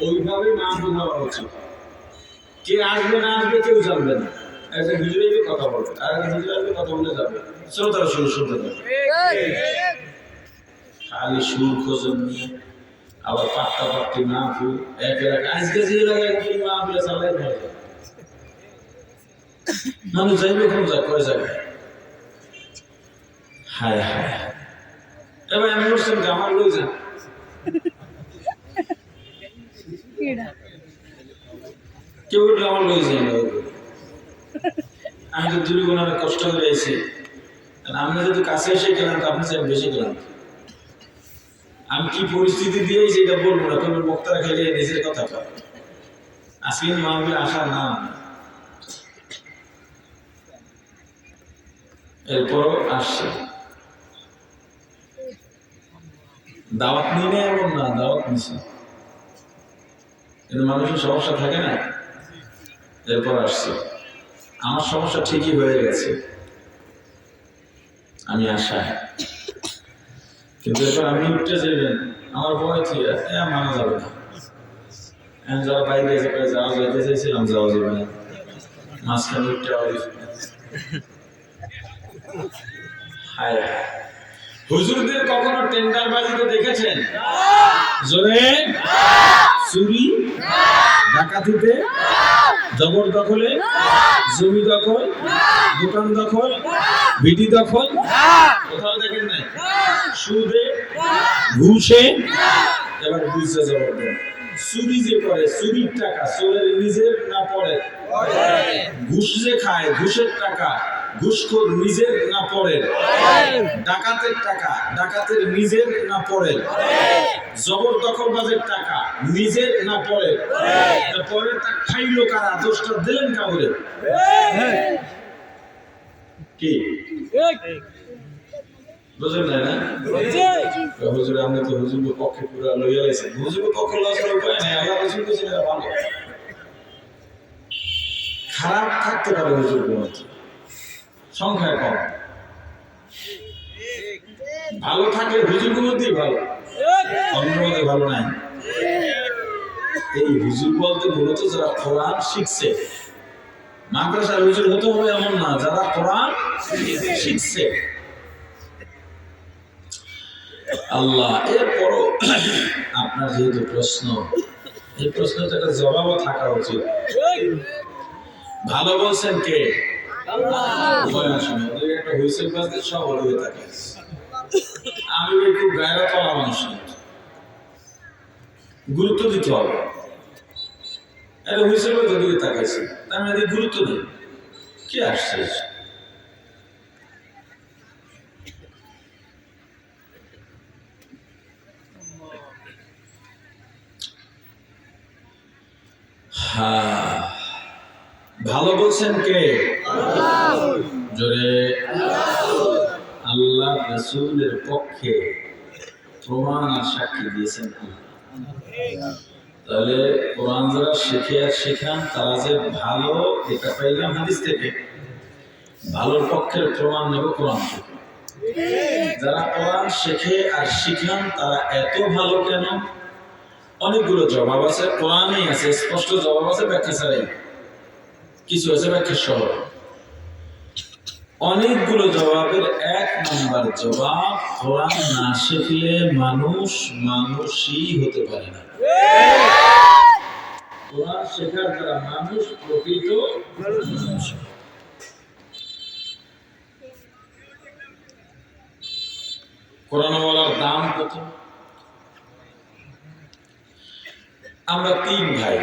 ওইভাবে মাহফিল হওয়া উচিত। কে আসবে না আসবে কেউ জানবে না, একজন হুজুর কথা বলবে, আর একজন হুজুর আসবে কথা বলে যাবে, শ্রোতারা শুরু শুনতে যাবে। খালি সুর খোঁজন নিয়ে আবার পাট্টা পাট্টি মাহফিল, এক এলাকায় আজকে যে এলাকায় মাহফিল চালাই ভালো, মানুষ যাইবে কোন যায়, কয় জায়গায়। হায় হায়, এবার আমি বলছিলাম যে আমার লই যান, কেউ উঠলে আমার লই যাই না, আমি তো দুই গুণ অনেক কষ্ট করে আইছি, আপনি যদি কাছে এসে গেলাম তো আপনি চাই বেশি গেলাম। আমি কি পরিস্থিতি দিয়ে সেটা বলবো না, তুমি বক্তারা খেলে নিজের কথা কয়। আজকে মাহফিলে আসার নাম, এরপরও আসছে। দাওয়াত নিয়ে নেয় এমন না, দাওয়াত নিছে, কিন্তু মানুষের সমস্যা থাকে না, এরপর আসছে। আমার সমস্যা ঠিকই হয়ে গেছে, আমি আশায়। কিন্তু এরপর আমি উঠতে চাইবেন, আমার ভয় ছিল মানা যাবে না। যারা বাইরে এসে যাওয়া যাইতে চাইছিলাম, যাওয়া যাবে না, মাঝখানে উঠতে হবে। হায় হায়, হুজুরদের কখনো টেন্ডারবাজিতে দেখেছেন? জোরে চুরি, ডাকাতিতে, জবরদখলে, জমি দখল, দোকান দখল, ভিটি দখল, কোথাও দেখেন নাই? সুদে, ঘুষে, এবার বুঝতে জবরদস্ত। চুরি যে করে, চুরির টাকা চোরের নিজের না পড়ে? ঘুষ যে খায়, ঘুষের টাকা ঘুষখোর নিজের না পড়ের? ডাকাতের টাকা ডাকাতের নিজের না পড়ের? জবরদখলবাজের টাকা নিজের না পড়ের? পরের টা খাইলো কারা? দোষটা দিলেন কাউরে? কি বুঝলেন না? হুজুর আপনি তো হুজুরের পক্ষে পুরো লইয়া লাইছেন। হুজুরের পক্ষে লওয়ার উপায় নাই, আল্লাহ রাসূল বলেছেন এরা ভালো। খারাপ থাকতে পারে হুজুরের মধ্যে, সংখ্যায় কম। ভালো থাকলে হুজুরের মধ্যেই ভালো, অন্য মধ্যে ভালো নাই। এই হুজুর বলতে মূলত যারা কোরআন শিখছে, মাদ্রাসার হুজুর হতে হবে এমন না, যারা কোরআন শিখছে। আল্লাহ, এরপরও আপনার যেহেতু প্রশ্ন, এই প্রশ্নটা একটা জবাবও থাকা উচিত। ভালো বলছেন কে? একটা হুইসেল বাজতে সব হয়ে থাকে। আমি একটু গায়রা করা মানুষ, গুরুত্ব দিতে হবে। একটা হুইসেল বাজতে দিকে তাকাইছি, আমি এদিকে গুরুত্ব দিই, কে আসছে? হ্যাঁ, ভালো বলছেন কে? জোরে আল্লাহ রাসূলের পক্ষে প্রমাণ আর সাক্ষী দিয়েছেন। তাহলে কোরআন যারা শিখে আর শিখান তারা যে ভালো, এটা পাইলাম হাদিস থেকে। ভালোর পক্ষের প্রমাণ নেব কোরআন থেকে। যারা কোরআন শেখে আর শিখান তারা এত ভালো কেন? অনেকগুলো জবাব আছে, কোরআনেই আছে, স্পষ্ট জবাব আছে, ব্যাখ্যা ছাড়াই কিছু আছে ব্যাখ্যা সহ। অনেকগুলো জবাবের এক নম্বর জবাব, কোরআন না শিখলে মানুষ মানুষই হতে পারে না। কোরআন শেখার দ্বারা মানুষ প্রকৃত মানুষ। কোরআন বলার দাম কত? আমরা তিন ভাই,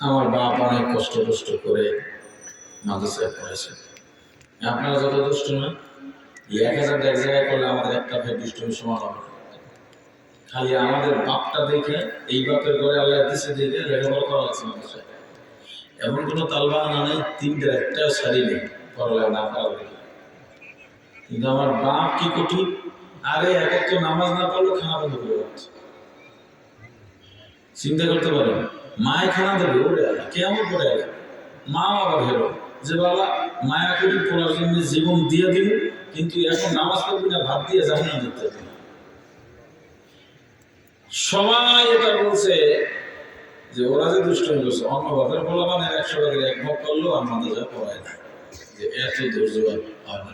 আমার বাপ অনেক কষ্ট করে মাদ্রাসায় পড়েছে। আপনারা যত দুষ্ট না, 1000 এক জায়গায় করলে আমাদের একটা ভাই দুষ্টমি সমান হবে। খালি আমাদের বাপটা দেখে, এই বাপের ঘরে আল্লাহ দিছে দেখে লেখাপড়া করা আছে মাদ্রাসায়। এমন কোনো তালবাহানা নেই, তিনটের একটাও সারি নেই পড়ালেখা না করার দেখে। কিন্তু আমার বাপ কি কঠিন, আরে এক তো নামাজ না পড়লে খানা বন্ধ করে যাচ্ছে। চিন্তা করতে পারেন, মায় খানা দেবে ওরে আলা, কেমন করে আলা, মা আবার হেরো যে বাবা মায়া করি পড়ার জন্য জীবন দিয়ে দিল, কিন্তু এখন নামাজ পড়বি না, ভাত দিয়ে যাবে না দেখতে হবে। সবাই এটা বলছে যে ওরা যে দুষ্টমি করছে, অন্য বাপের পোলাপানের 100 ভাগের 1 ভাগ করলেও আমাদের যা পড়ায় না, যে এত ধৈর্য হয় না।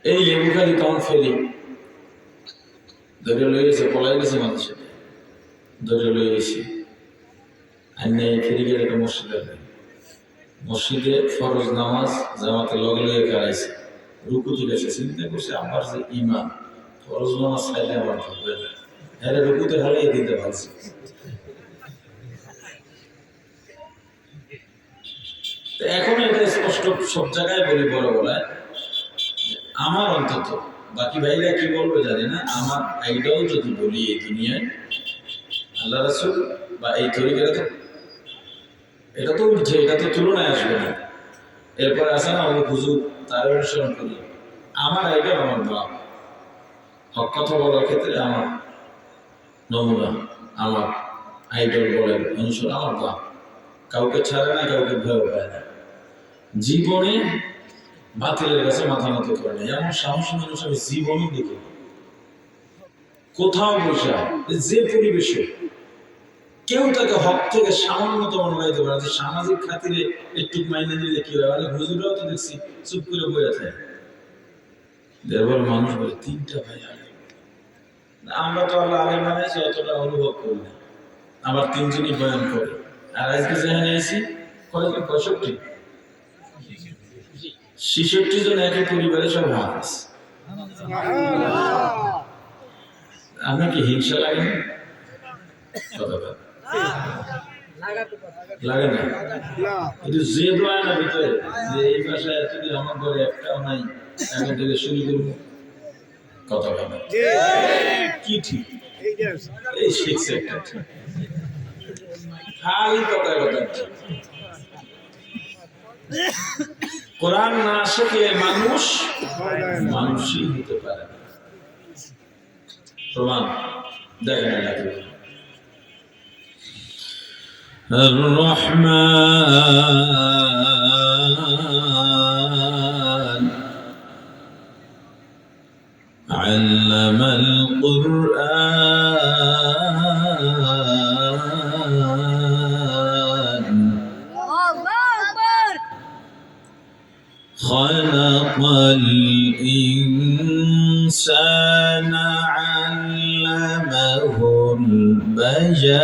এই লেবুখালি কম ফেলি ধরে লয়ে গেছে, পলাই গেছে মানুষের ধরে লয়ে গেছি। আর নেই ফিরে গেলে একটা মসজিদ আছে, মসজিদে ফরজ নামাজ জামাতে লগে লগে কারাইছে, রুকু তুলেছে, চিন্তা করছে আমার যে ইমান, ফরজ নামাজ খাইলে আমার থাকবে না, হ্যাঁ রুকুতে হারিয়ে দিতে পারছে। এখন এটা স্পষ্ট সব জায়গায় বলি, বড় বলায় আমার অন্তত বাকি ভাইরা কি বলবে জানি না, আমার আইডল যদি বলি এই দুনিয়ায় আল্লাহ রাসূল বা এই তরিকাটা, তো এটা তো উঠছে, এটা তো তুলনায় আসবে না। এরপরে আসে না আমি হুজুর তার অনুসরণ করি, আমার আইডল আমার বাপ, হক কথা বলার ক্ষেত্রে আমার নমুনা, আমার আইডল বলেন অনুসরণ আমার বাপ, কাউকে ছাড়ে না, কাউকে ভয় পায় না, জীবনে বাতিলের কাছে মাথা নত করে না। এমন সাহসী মানুষ আমি জীবনে দেখি কোথাও বসে যে পরিবেশে কেউ তাকে হক থেকে সামান্যতম নড়াইতে পারে, যে সামাজিক খাতিরে একটু মাইনে দিলে কি হয়, হুজুরাও তো দেখছি চুপ করে বয়ে থাকে। দেড়বার মানুষ বলে তিনটা ভাই আলেম, আমরা তো আল্লাহ আলেম বানাইছি অতটা অনুভব করি না, আবার তিনজনই বয়ান করে। আর আজকে যেখানে এসি কয়জন, 65 জন একই পরিবারে সব হাফেজ। আমরা কি হিংসা লাগে না? লাগে না? কিন্তু যে দোয়া না ভিতরে যে এই ভাষায় যদি আমার ঘরে একটাও নাই, এখন থেকে শুরু করবো কথা বলা কি ঠিক, এই শিখছে একটা ঠিক, খালি কথা কথা। কোরআন না শিখে মানুষ মানুষই হতে পারে না। প্রমাণ দেখেন الرحمن علم القرآن خلق الإنسان علمه البيان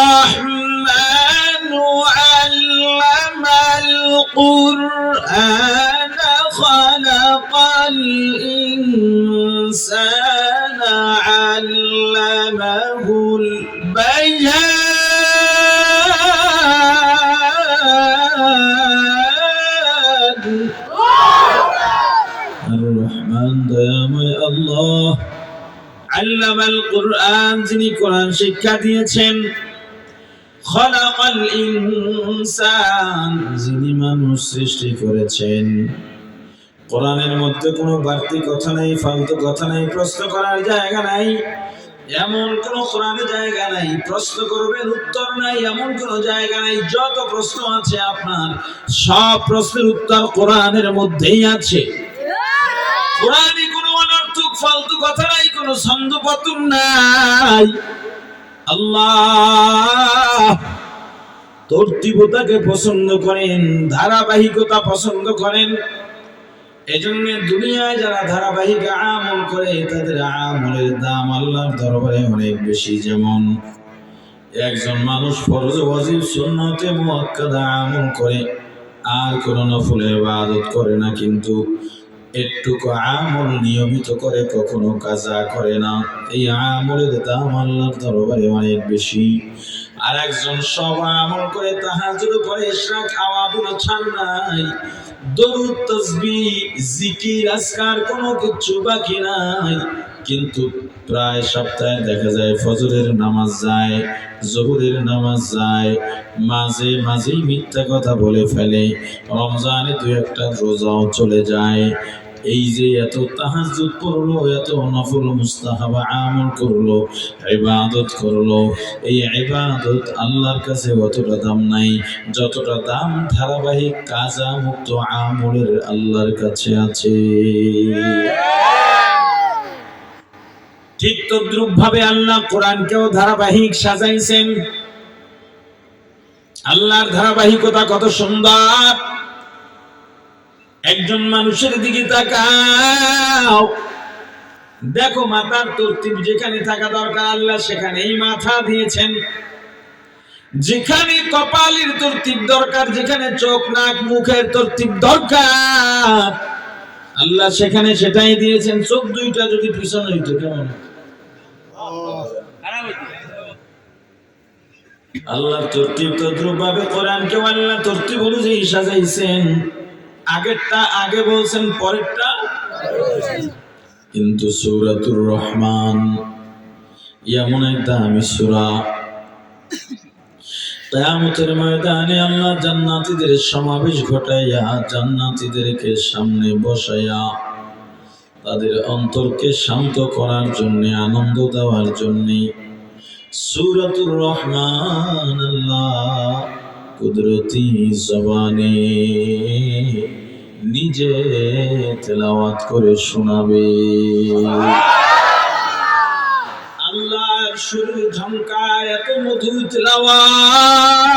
الرحمن علم القرآن خلق الإنسان علمه البيان الرحمن দয়াময় আল্লাহ, আল্লামাল কুরআন যিনি কোরআন শিক্ষা দিয়েছেন, খলাকাল ইনসান যিনি মানুষ সৃষ্টি করেছেন। কোরআনের মধ্যে কোনো বাড়তি কথা নাই, ফালতু কথা নাই, প্রশ্ন করার জায়গা নাই, এমন কোন কোরআনে জায়গা নাই প্রশ্ন করবেন উত্তর নাই, এমন কোন জায়গা নাই। যত প্রশ্ন আছে আপনার সব প্রশ্নের উত্তর কোরআনের মধ্যেই আছে। কোরআনে কোনো অনর্থক ফালতু কথা নাই, কোনো ছন্দপতন নাই। আল্লাহ তরতিবতাকে পছন্দ করেন, ধারাবাহিকতা পছন্দ করেন। এজন্য দুনিয়ায় যারা ধারাবাহিক আমল করে তাদের আমলের দাম আল্লাহর দরবারে অনেক বেশি। যেমন একজন মানুষ ফরজ ওয়াজিব সুন্নতে মুআক্কাদা আমল করে আর কোনো নফলের ইবাদত করে না, কিন্তু একটুকু আমল নিয়মিত করে, কখনো কাজা করে না, এই আমলের দাম আল্লাহর দরবারে অনেক বেশি। আর একজন সব আমল করে, তাহাজ্জুদ করে, ইশরাক আওয়াবিল ছাড় নাই, দরুদ তাসবিহ জিকির আজকার কোনো কিছু বাকি নাই, কিন্তু প্রায় সপ্তাহে দেখা যায় ফজরের নামাজ যায়, জোহরের নামাজ যায়, মাঝে মাঝেই মিথ্যা কথা বলে ফেলে, রমজানে দুই একটা রোজাও চলে যায়। এই যে এত তাহাজ্জুদ করলো, এত নফল মুস্তাহাব আমল করলো, ইবাদত করলো, এই ইবাদত আল্লাহর কাছে অতটা দাম নাই যতটা দাম ধারাবাহিক কাজা মুক্ত আমলের আল্লাহর কাছে আছে। ঠিক তদ্রূপ ভাবে আল্লাহ কোরআনকেও ধারাবাহিক সাজাইছেন। আল্লাহর ধারাবাহিকতা কত সুন্দর। একজন মানুষের দিকে তাকাও, দেখো মাথার তরতিব যেখানে থাকা দরকার আল্লাহ সেখানেই মাথা দিয়েছেন, যেখানে কপালের তরতিব দরকার, যেখানে চোখ নাক মুখের তরতিব দরকার আল্লাহ সেখানে সেটাই দিয়েছেন। চোখ দুইটা যদি পিছনে হইতো কেমন? আল্লাহর তরতিব তদ্রুপভাবে কোরআনকে আল্লাহ তরতিব অনুযায়ী সাজাইছেন। আগেরটা আগে বলছেন, পরেরটা। কিন্তু সূরাতুর রহমান এমন এক দামি সূরা, কিয়ামতের ময়দানে আল্লাহ জান্নাতীদের সমাবেশ ঘটাইয়া জান্নাতীদেরকে সামনে বসাইয়া তাদের অন্তরকে শান্ত করার জন্য, আনন্দ দেওয়ার জন্য সূরাতুর রহমান আল্লাহ কুদরতি জবানে নিজে তেলাওয়াত করে শোনাবে। আল্লাহর সুরের ঝংকার এত মধুর তেলাওয়াত,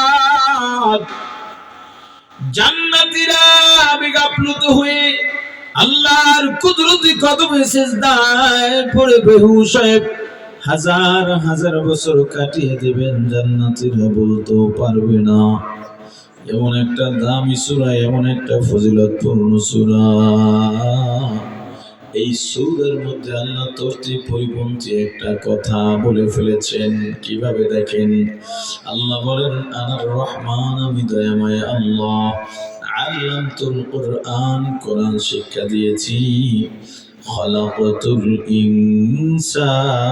জান্নাতীরা আবেগাপ্লুত হয়ে আল্লাহর কুদরতি কদমে সিজদায় পড়ে বেহুশ হয়ে হাজার হাজার বছর কাটিয়ে দেবেন, জান্নাতীরা বলতেও পারবে না। এমন একটা দামি সূরা, এমন একটা ফজিলতপূর্ণ সূরা। এই সূরার মধ্যে আল্লাহ তরতিব পরিপন্থী একটা কথা বলে ফেলেছেন। কিভাবে দেখেন, আল্লাহ বলেন আনার রহমান, আমি দয়াময় আল্লাহ, আল্লামতুল কুরআন, কোরআন শিক্ষা দিয়েছি। খলাকাতুল ইনসান,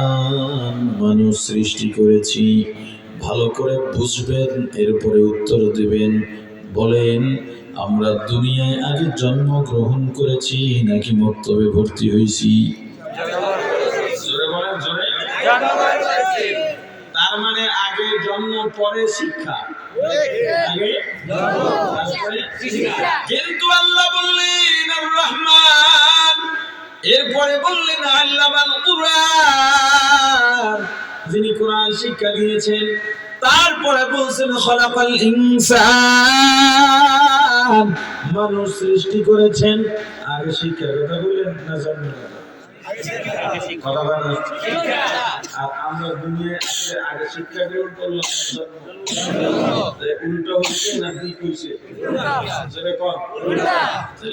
মানুষ সৃষ্টি করেছি। ভালো করে বুঝবেন, এরপরে উত্তর দিবেন। বলেন, আমরা দুনিয়ায় আগে জন্মগ্রহণ করেছি নাকি মক্তবে ভর্তি হয়েছি? জোরে বলেন, জোরে। তার মানে আগে জন্ম, পরে শিক্ষা। আগে তারপরে শিক্ষা। কিন্তু আল্লাহ বললেন আর রহমান, এরপরে বললেন আল্লামাল কুরআন, যিনি কোরআন শিক্ষা দিয়েছেন। তারপরে বলছেন খলাকাল ইনসান, মানুষ সৃষ্টি করেছেন। আগে শিক্ষার কথা বললেন না জন্মের কথা? কথা বলেন। আর আমরা দুনিয়ায় আগে শিক্ষা গ্রহণ করলাম, উল্টো হচ্ছে না ঠিক হয়েছে?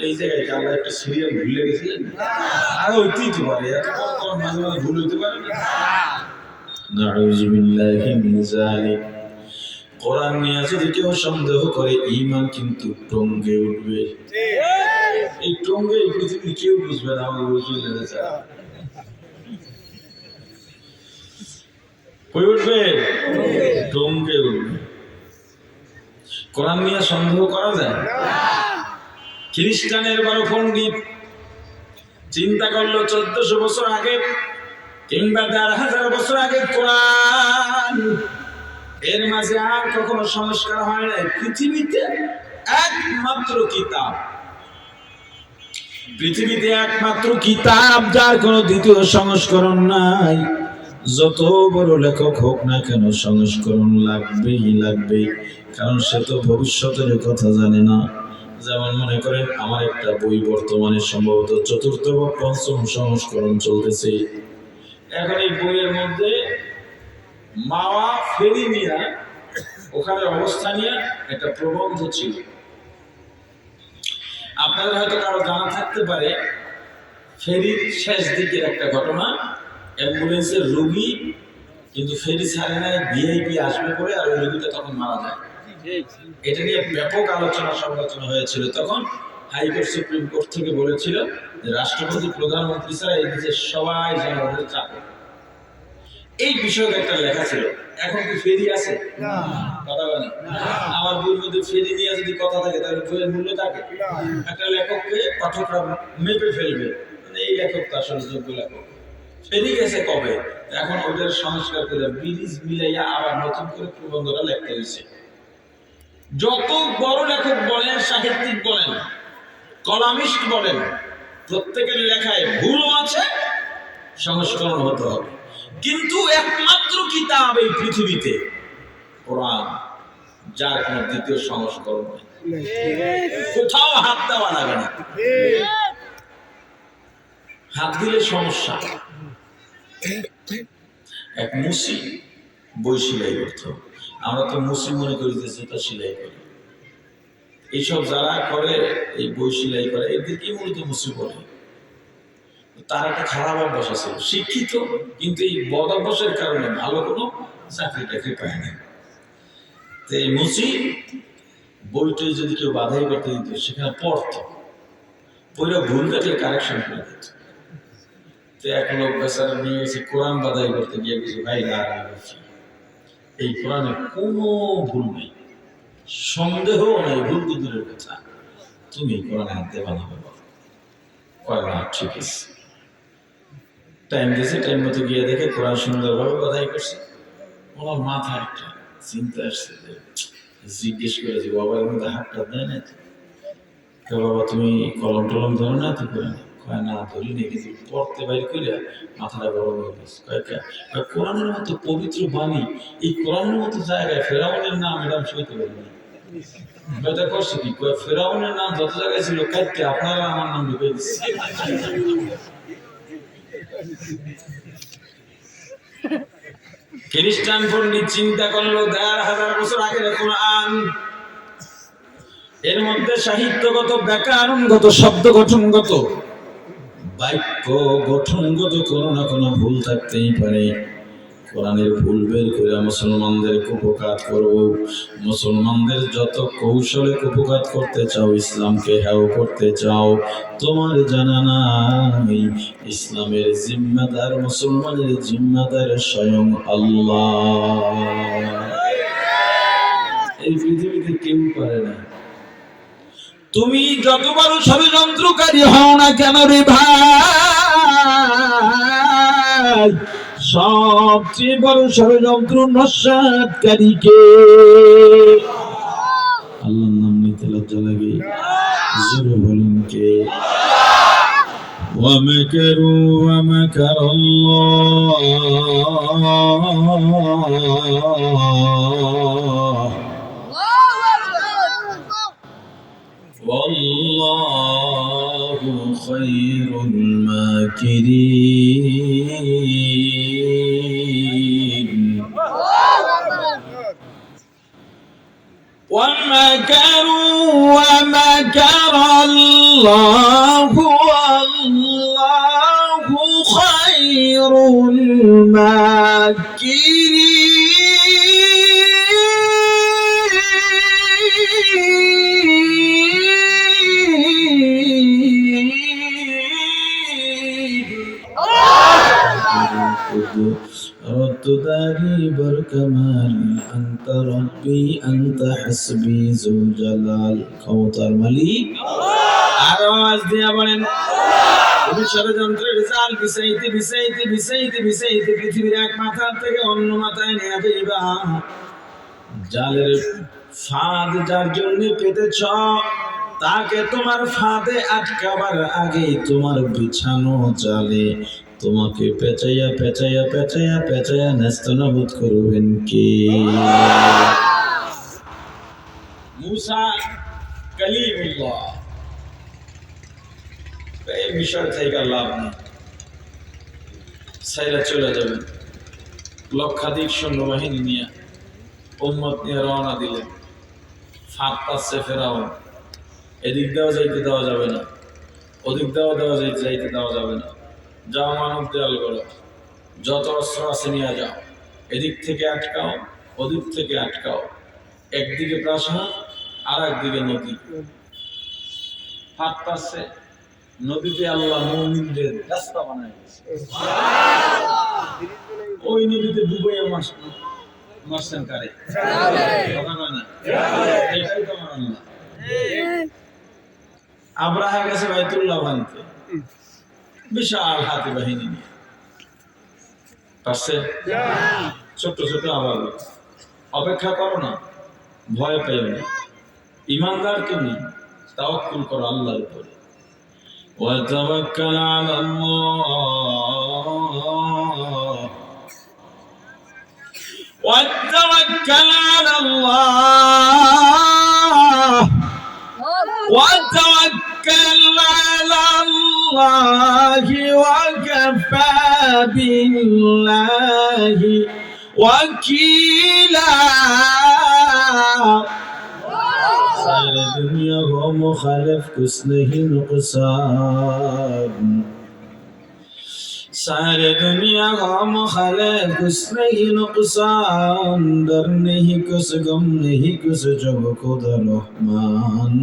এই জায়গায় আমরা একটা সিরিয়াল ভুলে গেছিলেন, আর হইতেই তো পারে, মাঝে মাঝে ভুল হইতে পারে না। নাউযুবিল্লাহি মিন যালিক। কোরআন নিয়ে যদি কেউ সন্দেহ করে, ঈমান কিন্তু টঙ্গে উঠবে। এই টঙ্গে এই পৃথিবীর কেউ বুঝবে না, আমাদের বুঝলে ছাড়া। কই উঠবে? টঙ্গে উঠবে। কোরআন নিয়ে সন্দেহ করা যায়? খ্রিস্টানের বড় পণ্ডিত চিন্তা করলো 1400 বছর আগে কিংবা 1000 বছর আগে কোরআন, এর মাঝে আর কখনো সংস্কার হয় নাই। পৃথিবীতে একমাত্র কিতাব, পৃথিবীতে একমাত্র কিতাব যার কোনো দ্বিতীয় সংস্করণ নাই। যত বড় লেখক হোক না কেন, সংস্করণ লাগবেই লাগবে, কারণ সে তো ভবিষ্যতের কথা জানে না। যেমন মনে করেন, আমার একটা বই বর্তমানে সম্ভবত 4র্থ বা 5ম সংস্করণ চলতেছে। এখন এই বইয়ের মধ্যে মাওয়া ফেরি নিয়ে, ওখানে অবস্থা নিয়ে একটা প্রবন্ধ ছিল। আপনাদের হয়তো কারো জানা থাকতে পারে, ফেরির শেষ দিকের একটা ঘটনা, অ্যাম্বুলেন্সের রোগী কিন্তু ফেরি ছাড়ে নাই, ভিআইপি আসবে করে, আর ওই রোগীটা তখন মারা যায়। এটা নিয়ে ব্যাপক আলোচনা সমালোচনা হয়েছিল। তখন হাইকোর্ট, সুপ্রিম কোর্ট থেকে বলেছিল যে রাষ্ট্রপতি, প্রধানমন্ত্রী ছাড়া এই দেশের সবাই যেন ওদের চাপে। এই বিষয়ে একটা লেখা ছিল। এখন কি ফেরি আছে? কথা বলে আমার বইয়ের মধ্যে ফেরি নিয়ে যদি কথা থাকে, তাহলে বইয়ের মূল্য থাকে? একটা লেখককে পাঠকরা মেপে ফেলবে, এই লেখক তো আসলে যোগ্য লেখক। ফেরি গেছে কবে, এখন ওদের সংস্কার করে ব্রিজ মিলাইয়া আবার নতুন করে প্রবন্ধটা লেখতে হয়েছে। যত বড় লেখক বলেন, সাহিত্যিক বলেন, কলামিস্ট বলেন, প্রত্যেকের লেখায় ভুলও আছে, সংস্করণ হতে হবে। কিন্তু একমাত্র কিতাব এই পৃথিবীতে কোরআন, যার কোনো দ্বিতীয় সংস্করণ নেই। কোথাও হাত দেওয়া লাগে না, হাত দিলে সমস্যা। এক মুসি বই সিলাই করত, আমরা তো মুসি মনে করি যে সেটা সিলাই করে। এইসব যারা করে, এই বই সিলাই করে, এদেরকেই মূলত মুসি বলে। তার একটা খারাপ অভ্যাস আছে, শিক্ষিত কিন্তু এই বদ অভ্যাসের কারণে ভালো কোনো চাকরি টাকরি পায় না। তো এই মুসি বইটই যদি কেউ বাধাই করতে দিত সেখানে পড়তো, পড়ে ভুল দেখলে কারেকশন করে দিত। তো এক লোক বেচারা নিয়ে গেছে কোরআন বাধাই করতে গিয়ে কিছু ভাই না, এই কোরআনে কোনো ভুল নেই, সন্দেহ নাই, ভুল তো দূরের কথা, তুমি কোরআনে হাত দেবা না বাবা। কয় না ঠিক আছে, টাইম দিয়েছে, টাইম মতো গিয়ে দেখে কোরআন সুন্দরভাবে বাধাই করছে। ওনার মাথায় একটা চিন্তা আসছে, জিজ্ঞেস করেছি বাবা এর মধ্যে হাতটা দেয় না তো, বাবা তুমি কলম টলম ধরো না তো করে কয় না ধরি নি, কিন্তু পড়তে বাইর করে মাথাটা গরম হয়ে গেছে। কোরআনের মতো পবিত্র বাণী, এই কোরআনের মতো জায়গায় ফেরাউনের নাম এরকম সইতে পারি না। এটা করছে কি, ফেরাউনের নাম যত জায়গায় ছিল কাটতে আপনারা আমার নাম ঢুকে দিচ্ছে। খ্রিস্টান পণ্ডিত চিন্তা করলো ১,৫০০ বছর আগের কোরআন, এর মধ্যে সাহিত্যগত, ব্যাকরণগত, শব্দ গঠনগত, বাক্য গঠনগত কোনো না কোনো ভুল থাকতেই পারে। কোরআনের ভুল বের করে মুসলমানদের কুপকাত করব। মুসলমানদের যত কৌশলে কুপকাত করতে চাও, ইসলামকে হেয় করতে চাও, তোমার জানা নাই ইসলামের জিম্মাদার, মুসলমানের জিম্মাদার স্বয়ং আল্লাহ। এই পৃথিবীতে কেউ পারে না। তুমি যত বড় ষড়যন্ত্রকারী হও না কেন রে ভাই, সবচেয়ে বড় ষড়যন্ত্র নস্যাৎকারী কে? আল্লাহর নাম নিতে লজ্জা লাগে, জোরে বলুন কে? ওয়ামাকারু ওয়ামাকারাল্লাহ ওয়াল্লাহু খায়রুল মাকিরিন। ومكروا ومكر الله والله خير الماكرين. رد داري بركمال أنت ربي أنت حسبي ذو الجلال ক্ষমতার মালিক। আওয়াজ দিয়া বলেন, তুমি ষড়যন্ত্রের জাল বিছাইতে বিছাইতে বিছাইতে বিছাইতে পৃথিবীর এক মাথা থেকে অন্য মাথায় নিয়ে যাইবা। জালের ফাঁদ যার জন্য পেতেছ, তাকে তোমার ফাঁদে আটকাবার আগে তোমার বিছানো জালে তোমাকে পেঁচাইয়া পেঁচাইয়া পেঁচাইয়া পেঁচাইয়া নেস্তনাবুদ করবেন কে? মুসা কালিমুল্লাহ। এই বিষয় থেকে লাভ নেই, সাইরা চলে যাবেন। লক্ষাধিক সৈন্যবাহিনী নিয়ে উম্মত নিয়ে রওনা দিলেন। ফাঁদ পাচ্ছে ফেরাউন, এদিক দেওয়া যাইতে দেওয়া যাবে না, ওদিক দেওয়া যাইতে দেওয়া যাবে না। যাও মানব দেয়াল করো, যত অস্ত্র আছে নিয়ে যাও, এদিক থেকে আটকাও, ওদিক থেকে আটকাও। একদিকে প্রাসাদ আর একদিকে নদী, ফাঁদ পাচ্ছে নদীতে। আল্লাহ মুমিনদের রাস্তা বানায় দিয়েছে, ওই নদীতে ডুবাইয়া মারছেন কারে? কথা কয় না, এটাই তো আমার আল্লাহ। আব্রাহা গেছে বাইতুল্লাহ ভাঙতে, বিশাল হাতি বাহিনী নিয়ে, পারছে? ছোট্ট ছোট আবার অপেক্ষা করো না, ভয় পেও না, ইমানদার তুমি, তাওয়াক্কুল করো আল্লাহর উপরে। ওয়াতাওয়াক্কাল আলাল্লাহ ওয়াতাওয়াক্কাল আলাল্লাহ وتوكل على الله وكفى بالله وكيلا. सारे दुनिया को मुखालिफ कुछ नहीं नुकसान, सारे दुनिया गम खले कुछ नहीं नुकसान डर नहीं कुछ गम नहीं कुछ जब खुदा रहमान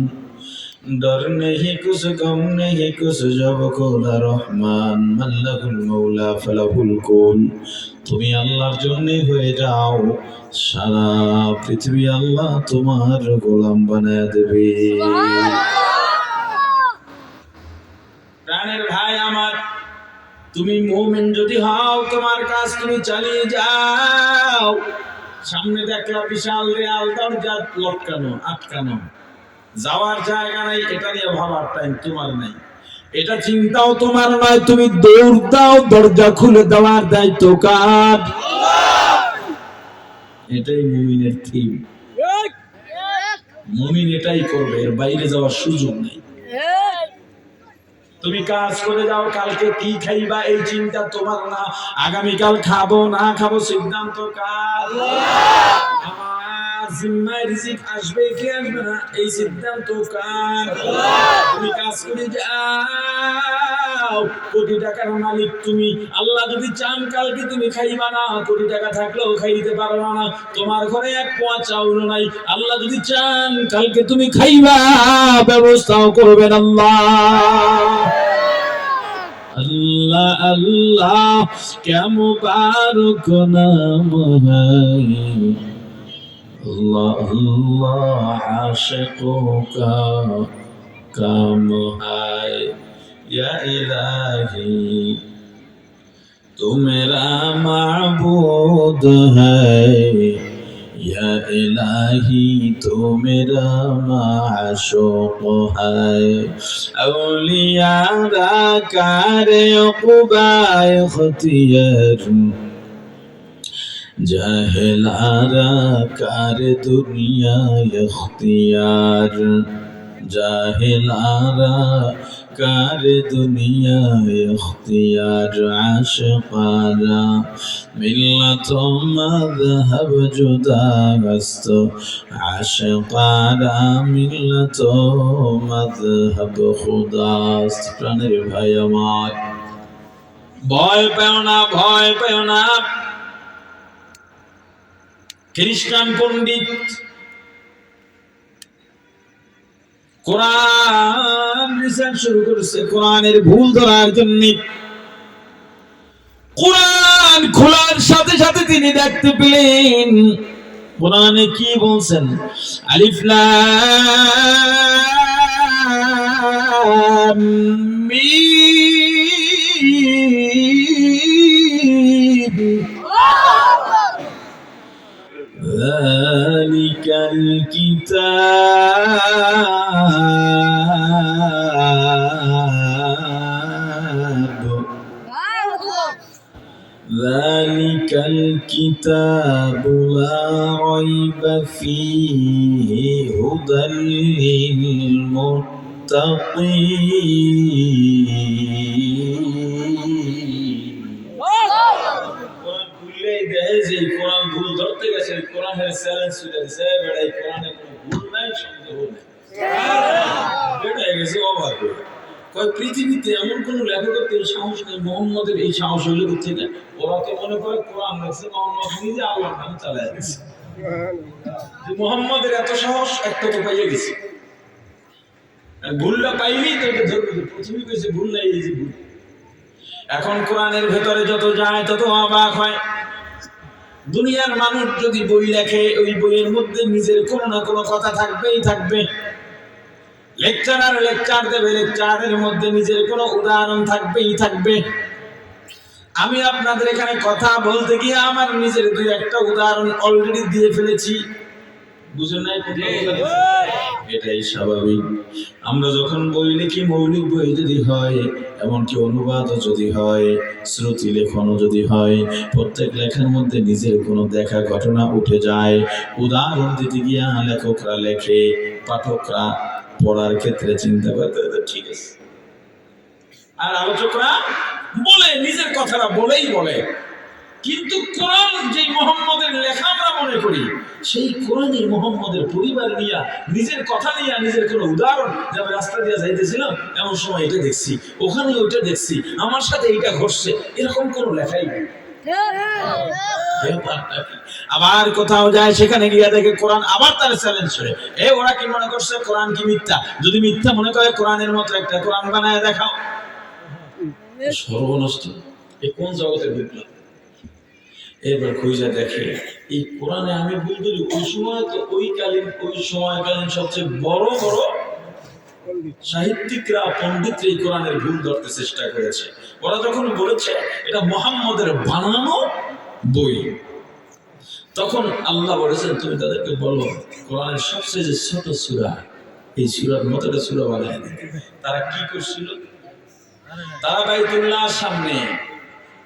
डर नहीं कुछ गम नहीं कुछ जब खुदा रहमान मल्लहुल मौला फलहुल कुल তুমি আল্লাহর জন্য হয়ে যাও সারা পৃথিবী আল্লাহ তোমার গোলাম বানায় দেবে প্রাণের ভাই আমার তুমি মুমিন যদি হও তোমার কাজ তুমি চালিয়ে যাও সামনে দেখলা বিশাল রেল দরজা লটকানো আটকানো যাওয়ার জায়গা নাই এটা নিয়ে ভাবার টাইম তোমার নাই এটা চিন্তাও তোমার নয় তুমি দৌড় দাও দরজা খুলে দেওয়ার দায়িত্ব কার এটাই মুমিনের থিম মুমিন এটাই করবে এর বাইরে যাওয়ার সুযোগ নেই তুমি কাজ করে যাও কালকে কি খাইবা এই চিন্তা তোমার না আগামীকাল খাবো না খাবো সিদ্ধান্ত কার আমার জিম্মায় রিজিক আসবে কি আসবে না এই সিদ্ধান্ত কার তুমি কাজ করে যাও কোটি টাকার মালিক তুমি আল্লাহ যদি চান কালকে তুমি খাইবা না কোটি টাকা থাকলেও খাইতে পারবা না তোমার ঘরে এক পোয়া চাউল নাই আল্লাহ যদি চান কালকে তুমি খাইবা ব্যবস্থাও করবেন আল্লাহ अल्लाह अल्लाह क्या मुबारक नाम है अल्लाह अल्लाह आशिकों का काम है या इलाही तू मेरा माबूद है या इलाही तू मेरा माशूक है औलियारा कारे उक़बाए ख़तियर जाहिलारा कारे दुनिया इख्तियार जाहिलारा कार दुनिया इख्तियार आशिकारा मिल्लत मज़हब जुदास्त आशिकारा मिल्लत मज़हब खुदास्त প্রাণের ভাই আমার ভয় পেও না খ্রিস্টান পণ্ডিত কোরআন রিসার্চ শুরু করেছে কোরআনের ভুল ধরার জন্য কোরআন খোলার সাথে সাথে তিনি দেখতে পেলেন কোরআনে কি বলছেন আলিফ লাম মিম ذلك الكتاب لا ريب فيه هدى للمتقين কোরআন ভুল ধরতে গেছে কোরআনের চ্যালেঞ্জ ছুটে দিছে বেড়াই কোরআনে কোনো ভুল নাই সন্দেহ নেই বেড়াই গেছে অবাক হয়ে কয় পৃথিবীতে এমন কোন লেখকের এই সাহস নেই মোহাম্মদের এই সাহস হইল থেকে ওরা তো মনে করে কোরআন লেখছে মোহাম্মদ নিজে আল্লাহর নাম চালায় গেছে মোহাম্মদের এত সাহস একটা তো পাইয়ে গেছে ভুলটা পাইলেই তো এটা ধরবে পৃথিবী কইছে ভুল নাই এই যে ভুল এখন কোরআনের ভেতরে যত যায় তত অবাক হয় দুনিয়ার মানুষ যদি বই লেখে ওই বইয়ের মধ্যে নিজের কোনো না কোনো কথা থাকবেই থাকবে লেকচারার লেকচার দেবে লেকচারের মধ্যে নিজের কোনো উদাহরণ থাকবেই থাকবে আমি আপনাদের এখানে কথা বলতে গিয়ে আমার নিজের দুই একটা উদাহরণ অলরেডি দিয়ে ফেলেছি বুঝুন নাই এটাই স্বাভাবিক আমরা যখন বই লিখি মৌলিক বই যদি হয় এমনকি অনুবাদও যদি হয় শ্রুতি লেখনও যদি হয় প্রত্যেক লেখার মধ্যে নিজের কোনো দেখা ঘটনা উঠে যায় উদাহরণ দিতে গিয়ে লেখকরা লেখে পাঠকরা পড়ার ক্ষেত্রে চিন্তা করতে ঠিক আছে আর আলোচকরা বলে নিজের কথাটা বলেই বলে কিন্তু কোরআন যে মুহাম্মদের লেখা আমরা মনে মনে করি সেই কোরআনই মুহাম্মদের পরিবার নিয়ে, নিজের কথা নিয়ে, নিজের কোনো উদাহরণ, যে আমি রাস্তা দিয়ে যাইতেছিলাম এমন সময় এটা দেখছি, ওখানে ওইটা দেখছি, আমার সাথে এইটা ঘটছে, এরকম কোনো লেখাই নেই। ব্যাপারটা কি? আবার কোথাও যায়, সেখানে গিয়ে দেখে কোরআন, আবার তার চ্যালেঞ্জ করে, ওরা কি মনে করছে কোরআন কি মিথ্যা? যদি মিথ্যা মনে করে কোরআনের মতো একটা কোরআন বানায় দেখাও। সর্বনষ্ট, এই কোন জগতের বিপ্লব? এবার খুঁজে দেখে এই কোরআনে আমি ভুল করি, ওই সময় তো ওই সময়কালীন সবচেয়ে বড় বড় সাহিত্যিকরা, পণ্ডিতরা এই কোরআনের ভুল ধরতে চেষ্টা করেছে। ওরা যখন বলেছে এটা মুহাম্মদের বানানো বই, তখন আল্লাহ বলেছেন তুমি তাদেরকে বলো কোরআনের সবচেয়ে যে ছোট সূরা, এই সূরার মতো একটা সূরা বানায় দিতে। তারা কি করছিল? তারা বাইতুল্লাহর সামনে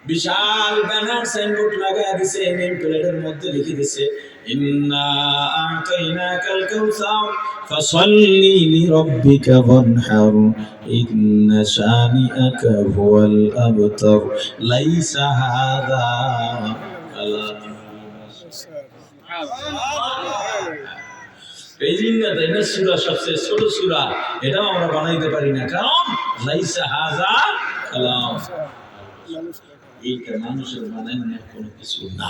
বিশাল ব্যানার সাইনবোর্ড লাগায় দিছে, নেম প্লেটের মধ্যে লিখে দিছে ইন্না আ'তাইনাকাল কাউসার ফাসাল্লি লিরাব্বিকা ওয়ানহার ইন্না শানিআকা হুয়াল আবতার লাইসা হাযা কালাম। এই জিন্না তাইনা সূরা সবচেয়ে ছোট সূরা, এটাও আমরা বানাইতে পারি না, কারণ লাইসা হাযা কালাম, এইটা মানুষের বানানো কোনো কিছু না।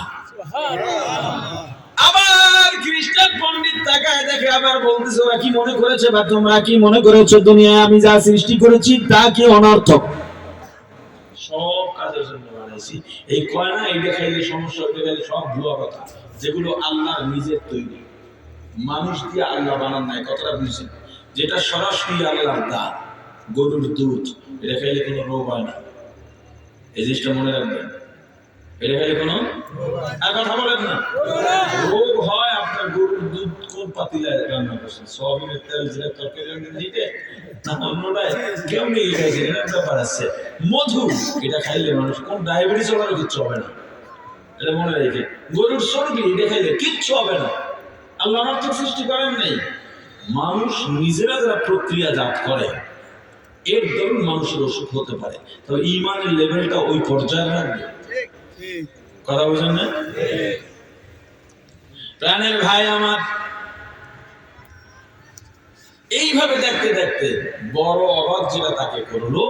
আবার খ্রিস্টান পণ্ডিত তাকায় দেখে, আবার বলতেছে ওরা কি মনে করেছে বা তোমরা কি মনে করেছো দুনিয়ায় আমি যা সৃষ্টি করেছি তা কি অনর্থক? সব কাজের জন্য বানাইছি। এই কয় না এইটা খাইলে সমস্যা হতে গেলে সব ভুয়া কথা, যেগুলো আল্লাহর নিজের তৈরি, মানুষ দিয়ে আল্লাহ বানান নাই। কথাটা বুঝছেন? যেটা সরাসরি আল্লাহর দান, গরুর দুধ, এটা খাইলে কোনো রোগ হয় না, এই জিনিসটা মনে রাখবেন। এটা খাইলে কোনো আর কথা বলেন না, রোগ হয় আপনার গরুর দুধ কোন পাতিলায় রান্না করছেন, সয়াবিনের তেল, জিরা তরকারি দিতে না অন্যটায় কেউ নিয়ে খাইছেন, এটার ব্যাপার আছে। মধু, এটা খাইলে মানুষ কোন ডায়াবেটিস হওয়ারও কিচ্ছু হবে না, এটা মনে রেখে। গরুর চর্বি, এটা খাইলে কিচ্ছু হবে না। আল্লাহ অনর্থক সৃষ্টি করেন নাই, মানুষ নিজেরা যারা প্রক্রিয়াজাত করে এর দরুন মানুষের অসুখ হতে পারে। তবে ঈমানের লেভেলটা ওই পর্যায়ে রাখবে। কথা বুঝেন না? প্রাণের ভাই আমার, এইভাবে দেখতে দেখতে বড় অবাক যেটা তাকে করলো,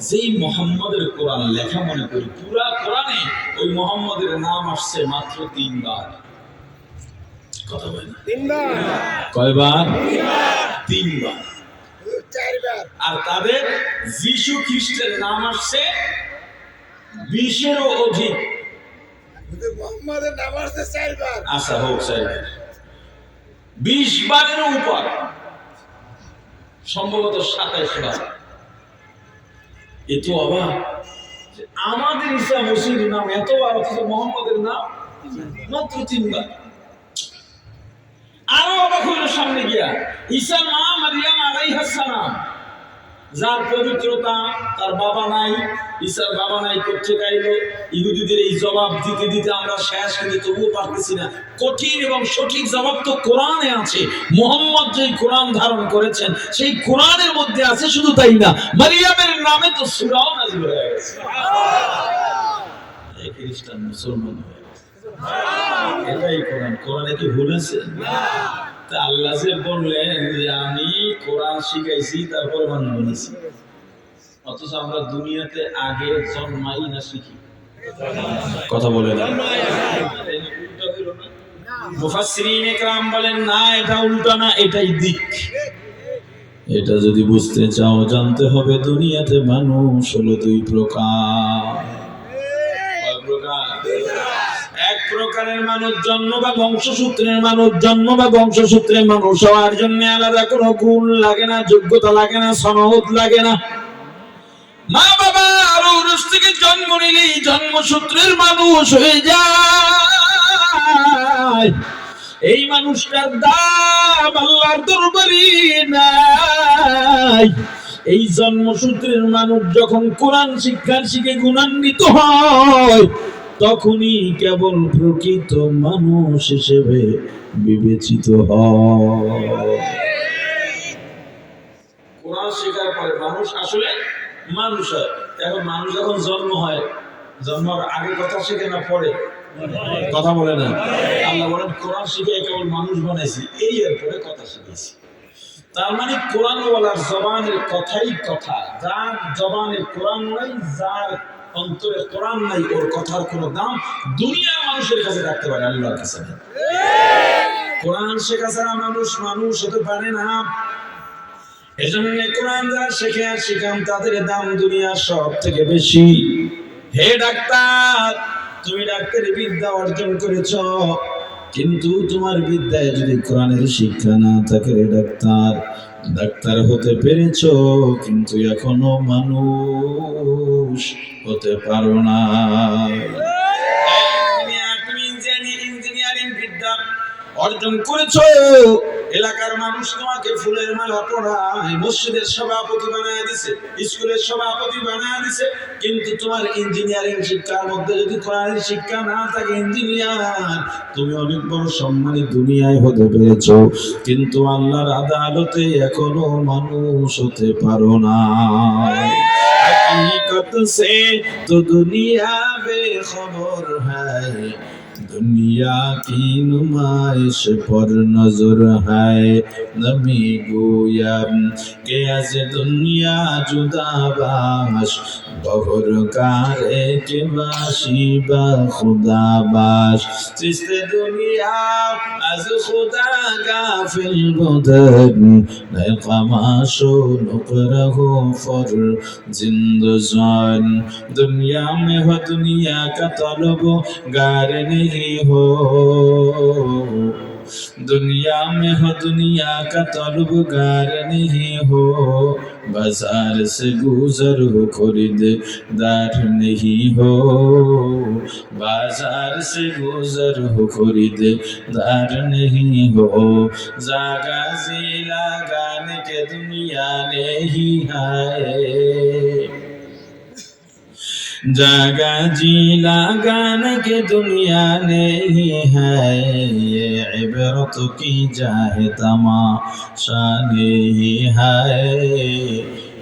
যেই মুহাম্মদের কোরআন লেখা, মনে করি পুরা কোরআনে ওই মুহাম্মদের নাম আসছে মাত্র 3 বার। কথা বলেন কয়বার? 3 বার। আর তাদের যিশু খ্রিস্টের নাম আসছে 20-এরও অধিক। আচ্ছা হোক, 20 বারেরও উপর, সম্ভবত 27 বার। এত অবাক যে আমাদের ঈসা মসির নাম এতবার, অথচ মুহাম্মদের নাম মাত্র 3 বার। আরো অবাক হইল সামনে গিয়া, ঈসার মা মারিয়াম আলাইহিস সালাম, যার পবিত্রতা, তার বাবা নাই, ঈসার বাবা নাই করতে গাইলো। ইহুদিদের এই জবাব দিতে দিতে আমরা শেষ, কিন্তু তবুও পারতেছি না। কঠিন এবং সঠিক জবাব তো কোরআনে আছে। মুহাম্মদ যেই কোরআন ধারণ করেছেন সেই কোরআনের মধ্যে আছে। শুধু তাই না, মারিয়ামের নামে তো সূরাও নাযিল হয়ে গেছে। এই খ্রিস্টান মুসলমান হয়ে গেছে, এটাই কোরআন। কোরআনে কি ভুলেছে? তা আল্লাহ যে বললেন যে আমি কোরআন শিখাইছি, তারপরে মানুষ বলেছি, অথচ আমরা দুনিয়াতে আগে জন্মাই না শিখি। কথা বলে না, মুফাসসিরিন ইকরাম বলেন না, এটা উল্টা না, এটাই দিক। এটা যদি বুঝতে চাও, জানতে হবে দুনিয়াতে মানুষ হলো 2 প্রকার। এক প্রকারের মানুষ জন্ম বা বংশসূত্রের মানুষ, জন্ম বা বংশসূত্রের মানুষ হওয়ার জন্য আলাদা কোনো গুণ লাগে না, যোগ্যতা লাগে না, সনদ লাগে না। মা বাবা আরো উরুস থেকে জন্ম নিলেই জন্মসূত্রের মানুষ হয়ে যায়। এই মানুষটার দাম আল্লাহর দরবারে নাই। এই জন্মসূত্রের মানুষ যখন কোরআন শিক্ষার শিখে গুণান্বিত হয়, তখনই কেবল প্রকৃত মানুষ হিসেবে বিবেচিত হয়। কোরআন শেখার পরে মানুষ আসলে মানুষ হয়। এখন মানুষ যখন জন্ম হয়, জন্মের আগে কথা শেখে না পরে? কথা বলে না। আল্লাহ বলেন কোরআন শিখে কেবল মানুষ বানাইছি, এই এরপরে কথা শিখেছি। তার মানে কোরআন ওয়ালার জবানের কথাই কথা, যার জবানের কোরআন নাই, যার অন্তরে কোরআন নাই, ওর কথার কোনো দাম দুনিয়ার মানুষের কাছে রাখতে পারে, আল্লাহর কাছে না। কোরআন শেখা ছাড়া মানুষ মানুষ হতে পারে না। এজন্য কোরআন যারা শেখে আর শিখান তাদের দাম দুনিয়ার সব থেকে বেশি। হে ডাক্তার, তুমি ডাক্তারি বিদ্যা অর্জন করেছ, কিন্তু তোমার বিদ্যায় যদি কোরআনের শিক্ষা না থাকে, রে ডাক্তার, ডাক্তার হতে পেরেছ কিন্তু এখনো মানুষ হতে পারো না। তুমি ইঞ্জিনিয়ারিং বিদ্যা অর্জন করেছো, এলাকার মানুষ তোমাকে ফুলের মালা পরায়, মসজিদের সভাপতি বানায় দিছে, স্কুলের সভাপতি বানায় দিছে, কিন্তু তোমার ইঞ্জিনিয়ারিং শিক্ষার মধ্যে যদি কোরআনের শিক্ষা না থাকে, ইঞ্জিনিয়ার তুমি অনেক বড় সম্মানী দুনিয়ায় হতে পেরেছো, কিন্তু আল্লাহর আদালতে এখনো মানুষ হতে পারো না। हकीकत से तो दुनिया बेखबर है, दुनिया की नुमाइश पर नजर है, नमी गोया के आज दुनिया जुदा बाश, बहर कारे के बाशी बा खुदा बाश, जिससे दुनिया आज खुदा गाफिल बुदर, नए कमाशो नुकरहो फर जिंदजान, दुनिया में हो दुनिया का तलब गार नहीं हो, दुनिया में हो दुनिया का तलबगार नहीं हो, बाजार से गुजर हो खरीददार नहीं हो, बाजार से गुजर हो खरीददार नहीं हो, जागा जी लगाने के दुनिया नहीं है, जागा जी लगाने के दुनिया नहीं है, ये इबरत की जाहे तमाशा नहीं है,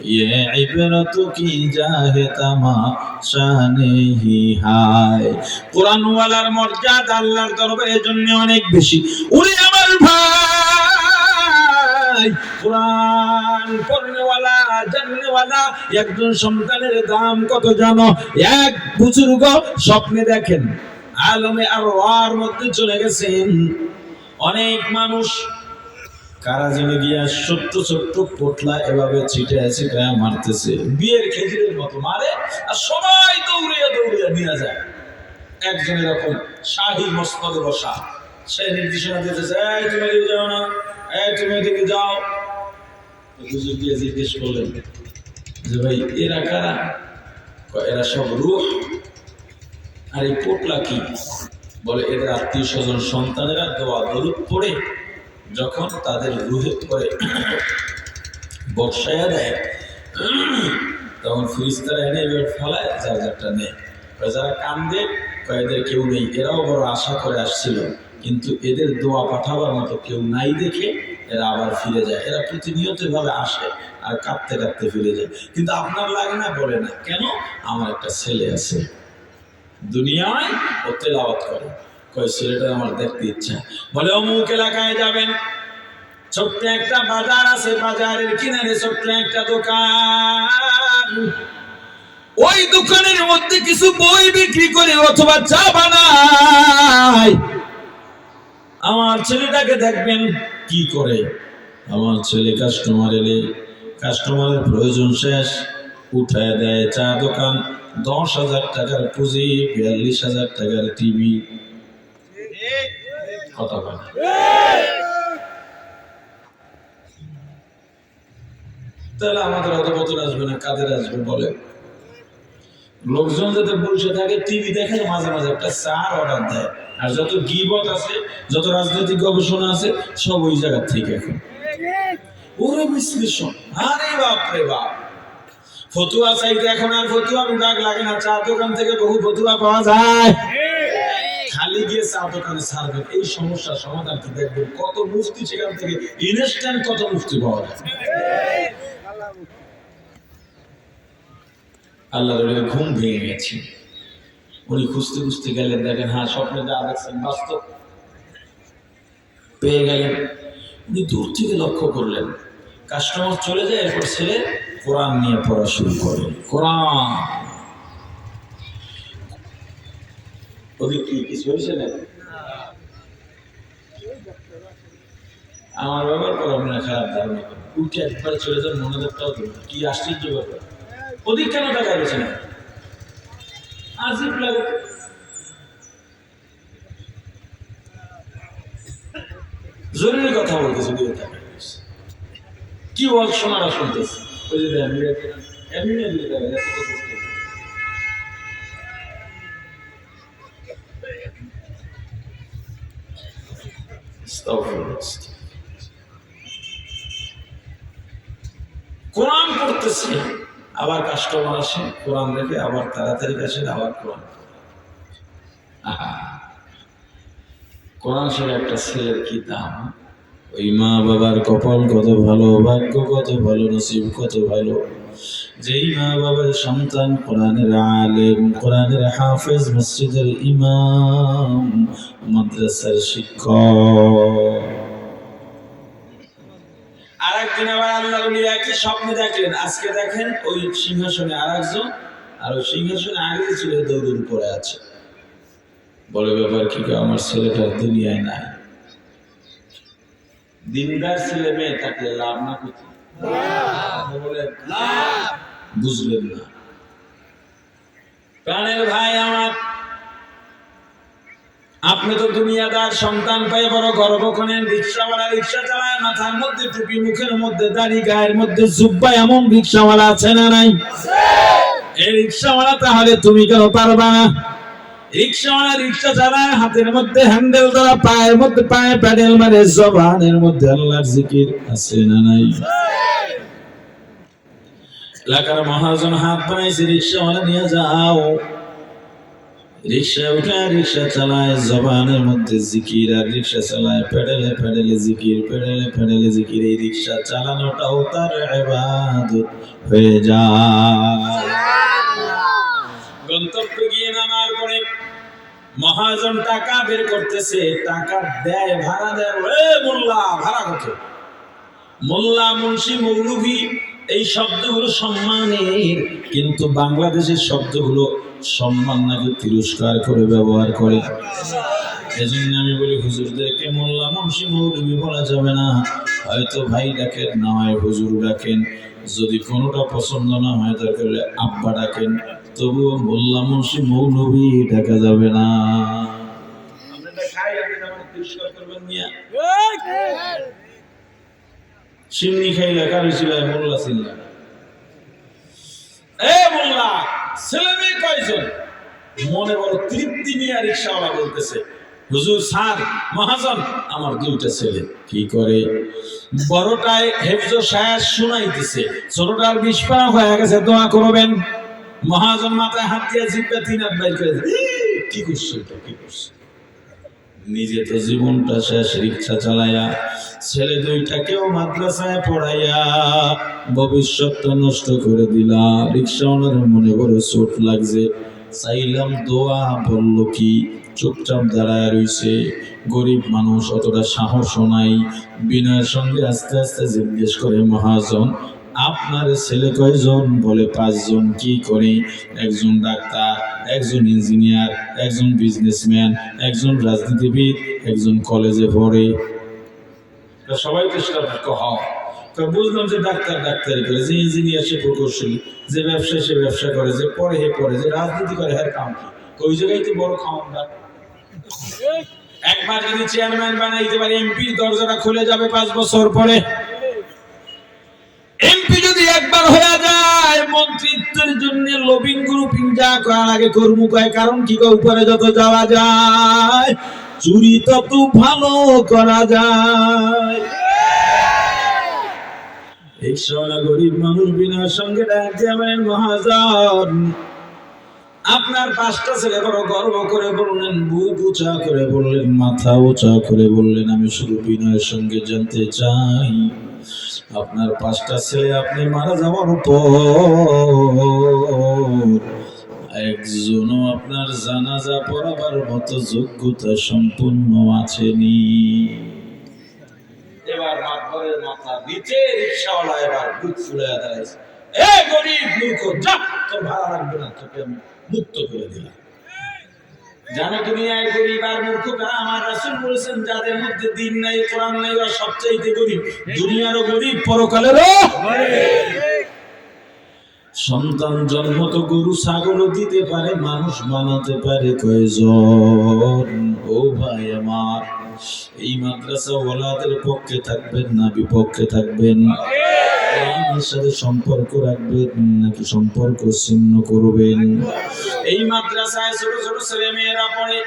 ये इबरत की जाहे तमाशा नहीं है। कुरान वालार मर्यादा আল্লাহর দরবারে জন্য অনেক বেশি। ওরে আমার ভাই, কুরআন পড়নেওয়ালা জাননেওয়ালা একজন সন্তানের দাম কত জানো? এক বুজুর্গ স্বপ্নে দেখেন আলমে আরওয়ার মধ্যে চলে গেছেন, অনেক মানুষ কারাজেলে গিয়া ছোট্ট ছোট্ট পোটলা এভাবে ছিটায় ছিটায় মারতেছে, বিয়ের খেজুরের মতো মারে, আর সবাই দৌড়িয়া দৌড়িয়া নিয়ে যায়। একজন এরকম শাহী মস্তদে বসা, সে নির্দেশনা দিতেছে, এই তুমি এদিকে যাও না, এই তুমি এদিকে যাও। হুজুর দিয়ে জিজ্ঞেস করলেন যে ভাই এরা কারা? এরা সব রূহ। আর এই পোটলা কি? বলে এদের আত্মীয় স্বজন সন্তানেরা দোয়া দরুদ পড়ে যখন তাদের রুহে করে বর্ষায়া দেয়, তখন ফিরিস্তারা এনে এবার ফলায়, যার যারটা নেয়। যারা কান্দে এদের কেউ নেই, এরাও বড় আশা করে আসছিল, কিন্তু এদের দোয়া পাঠাবার মতো কেউ নাই দেখে এরা আবার ফিরে যায়। এরা প্রতিনিয়ত ভাবে আসে আর কাঁদতে কাঁদতে ফিরে যায়। কিন্তু আপনার লাগে না? বলে না। কেন? আমার একটা ছেলে আছে দুনিয়ায়, ও তেলাওয়াত করে। কয় ছেলেটা আমার দেখতে ইচ্ছা। বলে অমুক এলাকায় যাবেন, ছোট্ট একটা বাজার আছে, বাজারের কিনারে ছোট্ট একটা দোকান, ওই দোকানের মধ্যে কিছু বই বিক্রি করে অথবা চা বানায়। আমার ছেলেটাকে দেখবেন কি করে। আমার ছেলে কাস্টমার এলে, কাস্টমারের প্রয়োজন শেষ, উঠায় দেয় চা দোকান, 10,000 টাকার পুঁজি, 42,000 টাকার টিভি। কথা বলে তাহলে আমাদের অত বছর আসবে না, কাদের আসবে বলে? লোকজন যাতে বসে থাকে টিভি দেখে, মাঝে মাঝে একটা চা অর্ডার দেয়। আর যত গিবত আছে, যত রাজনৈতিক গবেষণা আছে, সব ওই জায়গা থেকে। এখন ওরে বিশ্লেষণ, আরে বাপ রে বাপ, ফতুয়া চাইতে এখন আর ফতুয়া বিভাগ লাগে না, চা দোকান থেকে বহু ফতুয়া পাওয়া যায়। খালি গিয়ে চা দোকানে ছাড়বেন, এই সমস্যার সমাধান কি দেখবেন, কত মুফতি সেখান থেকে ইনস্ট্যান্ট কত মুফতি পাওয়া যায়। আল্লাহর ঘুম ভেঙে গেছে। উনি খুঁজতে খুঁজতে গেলেন, দেখেন হ্যাঁ স্বপ্নে যা দেখছেন বাস্তব, পেয়ে গেলেন। উনি দূর থেকে লক্ষ্য করলেন কাস্টমার চলে যায়, এরপর ছেলে কোরআন নিয়ে পড়া শুরু করে। কোরআন ওদের কি কিছু হয়েছে না? আমার বাবার পড়া মনে খারাপ ধারণা করে উঠে একবারে চলে যান, মনে দেখতেও কি আশ্চর্য ব্যাপার। ওদিক কেন টাকা গেছে না? আজিব লাগে। জরুরি কথা বলতেছে, কি বল শোনারা শুনতেছে। ওই যে কোরআন পড়তেছে, আবার কাস্টমার আসে, কোরআন দেখে আবার তাড়াতাড়ি আসে, আবার কোরআন। কোরআন শেখা একটা ছেলের কি দাম! ওই মা বাবার কপাল কত ভালো, ভাগ্য কত ভালো, নসিব কত ভালো, যেই মা বাবার সন্তান কোরআনের আলেম, কোরআনের হাফেজ, মসজিদের ইমাম, মাদ্রাসার শিক্ষক। আরেকদিন আবার আল্লাহ ওলি একই স্বপ্নে দেখলেন। আজকে দেখেন ওই সিংহাসনে আরেকজন, আর ওই সিংহাসনে আগে ছিল দৌড়ের উপরে আছে। বলে ব্যাপার কি, আমার ছেলেটার দুনিয়ায় নাই। দিনদার ছেলে মেয়ে থাকলে লাভ না করতে বুঝলেন না? প্রাণের ভাই আমার, আপনি তো দুনিয়াদার সন্তান পেয়ে বড় গর্ব করেন। রিক্সাওয়ালা রিক্সা চালায়, মাথার মধ্যে টুপি, মুখের মধ্যে দাড়ি, গায়ের মধ্যে জুব্বা, এমন রিক্সাওয়ালা আছে না নাই? এই রিক্সাওয়ালা তাহলে তুমি কেন পারবা না? রিক্সাওয়ালা রিক্সা চালায়, হাতের মধ্যে হ্যান্ডেল ধরা, পায়ের মধ্যে পায়ে প্যাডেল মারে, জবানের মধ্যে আল্লাহর জিকির আছে না নাই? এলাকার মহাজন হাত বানাইছে, রিক্সাওয়ালা নিয়ে যাও। রিক্সা উঠে রিক্সা চালায়, জবানের মধ্যে জিকির, আর রিক্সা চালায় প্যাডেলে প্যাডেলে জিকির, প্যাডেলে প্যাডেলে জিকির। এই রিক্সা চালানোটাও তার ইবাদত হয়ে যায়। গন্তব্যে গিয়ে নামার পরে মহাজন টাকা বের করতেছে, টাকা দেয়, ভাড়া দেয়। মোল্লা ভাড়া কত? মোল্লা, মুন্সি, মৌলভী, এই শব্দগুলো সম্মানের, কিন্তু বাংলাদেশের শব্দগুলো সম্মান নাকি তিরস্কার করে ব্যবহার করে। এজন্য আমি বলি হুজুরদেরকে মোল্লা, মুন্সি, মৌলভী বলা যাবে না। হয়তো ভাই ডাকেন, না হয় হুজুর ডাকেন। যদি কোনোটা পছন্দ না হয় দরকার হলে আব্বা ডাকেন, তবুও মোল্লা, মুন্সি, মৌলভী ডাকা যাবে না। সিন্নি খাইলে কারো ছিল মোল্লা ছিল। মোল্লা ছেলে মেয়ে কয়জন? মনে বড় তৃপ্তি নিয়ে রিক্সাওয়ালা বলতেছে, হুজুর স্যার মহাজন আমার দুইটা ছেলে। কি করে? বড়টায় হেফজ সায়াস শুনাইতেছে, ছোটটার 20 পারা হয়ে গেছে, দোয়া করবেন। মহাজন মাথায় হাত দিয়ে জিব্বা 3 হাত বাইর করে, কি করছো এটা, কি করছো? নিজে তো জীবনটা শেষ রিক্সা চালাইয়া, ছেলে দুইটাকেও মাদ্রাসায় পড়াইয়া ভবিষ্যৎটা নষ্ট করে দিলা। রিক্সাওয়ালার মনে বড় চোট লাগছে। চাইলাম দোয়া, বলল কি? চুপচাপ দাঁড়ায় রইছে। গরিব মানুষ, অতটা সাহসও নাই। বিনয়ের সঙ্গে আস্তে আস্তে জিজ্ঞেস করে, মহাজন আপনার ছেলে কয়জন? বলে 5 জন। কি করে? একজন ডাক্তার, একজন ইঞ্জিনিয়ার, একজন বিজনেসম্যান, একজন রাজনীতিবিদ, একজন কলেজে পড়ে। সবাই চেষ্টা হয়। বুঝলাম যে ডাক্তার ডাক্তারি করে, যে ইঞ্জিনিয়ার সে প্রকৌশলী, যে ব্যবসায়ী সে ব্যবসা করে, যে পড়ে হে পড়ে, যে রাজনীতি করে হ্যাঁ কাম কি? ওই জায়গায় তো বড় খাওয়ান। একবার যদি চেয়ারম্যান বানাইতে পারে, এমপির দরজাটা খুলে যাবে 5 বছর পরে। এমপি যদি একবার হয়ে যায়, মন্ত্রিত্বের জন্য লবিং গ্রুপিং যা করার আগে কর্ম কয়। কারণ কি? উপরে যত যাওয়া যায়, চুরি তত ভালো করা যায়। এই সোনা গরিব মানুষ বিনয়ের সঙ্গে ডাকতে বলেন, মহাজন আপনার 5টা ছেলে বড় গর্ব করে বললেন, বুক উঁচা করে বললেন, মাথা উঁচা করে বললেন, আমি শুধু বিনয়ের সঙ্গে জানতে চাই আপনার 5টা ছেলে আপনি মারা যাওয়ার পর একজনও আপনার জানাজা পড়াবার মতো যোগ্যতা সম্পন্ন আছেনি। এবার মাতবরের মাথা নিচে রিক্সাওয়ালা এবার বুক ফুলে দাঁড়াইছে, এ গরিব মূর্খ, যা, তোর ভাড়া লাগবে না, তোকে আমি মুক্ত করে দিলাম। জানো দুনিয়ায় গরিব আর মূর্খ কারা? আমার রাসূল বলেছেন, যাদের মধ্যে দিন নাই, কোরআন নাই, ওরা সবচাইতে গরিব। দুনিয়ারও গরিব, পরকালেরও গরিব। সন্তান জন্ম তো গরু ছাগলও দিতে পারে, মানুষ বানাতে পারে কয়জন? ও ভাই আমার, এই মাদ্রাসা ওয়ালাদের পক্ষে থাকবেন না বিপক্ষে থাকবেন? আমার সাথে সম্পর্ক রাখবেন নাকি সম্পর্ক ছিন্ন করবেন? এই মাদ্রাসায় ছোট ছোট ছেলে মেয়েরা পড়ে,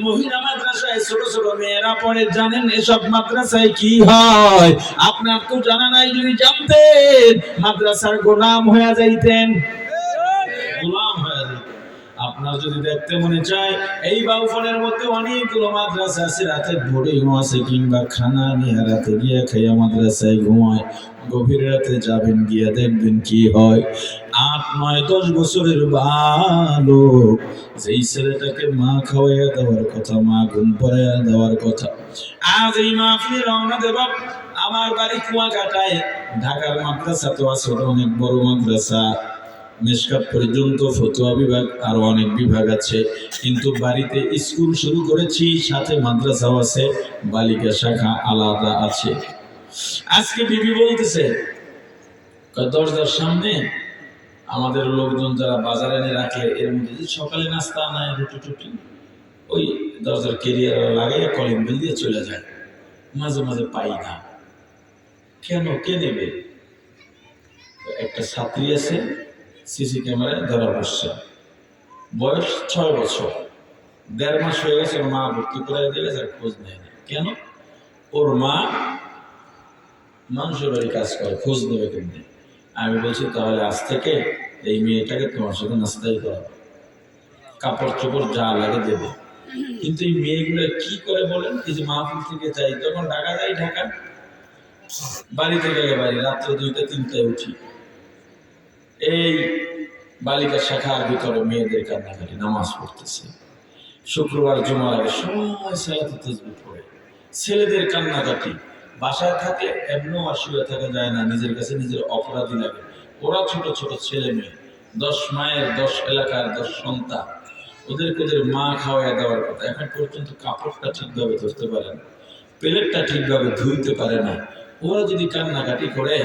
মহিলা মাদ্রাসায় ছোট ছোট মেয়েরা পড়ে। জানেন এসব মাদ্রাসায় কি হয়? আপনার তো জানা নাই, যদি জানতেন মাদ্রাসার গোলাম হয়ে যাইতেন, গোলাম হয়ে যাইতেন। আপনার যদি দেখতে মনে চায়, এই বাউফলের মধ্যে অনেকগুলো মাদ্রাসা আছে, রাতে বোর্ডিং আছে, কিংবা খানা নিয়ে রাতে গিয়ে খাইয়া মাদ্রাসায় ঘুমায়। গভীর রাতে যাবেন, গিয়া দেখবেন কি হয়। 8, 9, 10 বছরের বালক, যেই ছেলেটাকে মা খাওয়াইয়া দেওয়ার কথা, মা ঘুম পাড়াইয়া দেওয়ার কথা, আজ এই মাহফিলে রওনা দেব। আমার বাড়ি কুয়াকাটায়। ঢাকার মাদ্রাসা তো আছে, অনেক বড় মাদ্রাসা, মেশকাত পর্যন্ত, ফতোয়া বিভাগ, আরো অনেক বিভাগ আছে। কিন্তু বাড়িতে স্কুল শুরু করেছি, সাথে মাদ্রাসাও আছে, বালিকা শাখা আলাদা আছে। আজকে বিবি বলতেছে, দরজার সামনে আমাদের লোকজন যারা বাজারে এনে রাখে, এর মধ্যে যে সকালে নাস্তা আনায়, রুটি টুটি, ওই দরজার কেরিয়ার লাগাইয়া কলিং বেল দিয়ে চলে যায়। মাঝে মাঝে পাই না, কেন, কে নেবে? একটা ছাত্রী আছে, সিসি ক্যামেরায় ধরা পড়ছে, বয়স 6 বছর, 1.5 মাস হয়ে গেছে, ওর মা ভর্তি করে দিয়ে গেছে, খোঁজ নেয় না। কেন? ওর মা মানুষের বাড়ি কাজ করে, খোঁজ নেবে কেমনি? আমি বলছি, তাহলে আজ থেকে এই মেয়েটাকে তোমার সাথে নাস্তাই করাবো, কাপড় চোপড় যা লাগে দেবে। কিন্তু এই মেয়েগুলো কি করে বলেন? এই যে মাহফিল থেকে যাই, যখন ঢাকা যাই, ঢাকা বাড়ি থেকে বাড়ি, রাত্র 2টা 3টায় উঠি, এই বালিকা শাখার ভিতরে মেয়েদের কান্নাকাটি, নামাজ পড়তেছে, শুক্রবার জুমার আগে সময় সালাতে তাসবিহ পড়ে, ছেলেদের কান্নাকাটি। বাসায় থাকলে এমনও আসিয়া থাকা যায় না, নিজের কাছে নিজের অপরাধী লাগে। ওরা ছোট ছোট ছেলে মেয়ে, 10 মায়ের, 10 এলাকার, 10 সন্তান, ওদের মা খাওয়াইয়া দেওয়ার কথা, এখন পর্যন্ত কাপড়টা ঠিকভাবে ধরতে পারে না, প্লেটটা ঠিকভাবে ধুইতে পারে না। ওরা যদি কান্নাকাটি করে,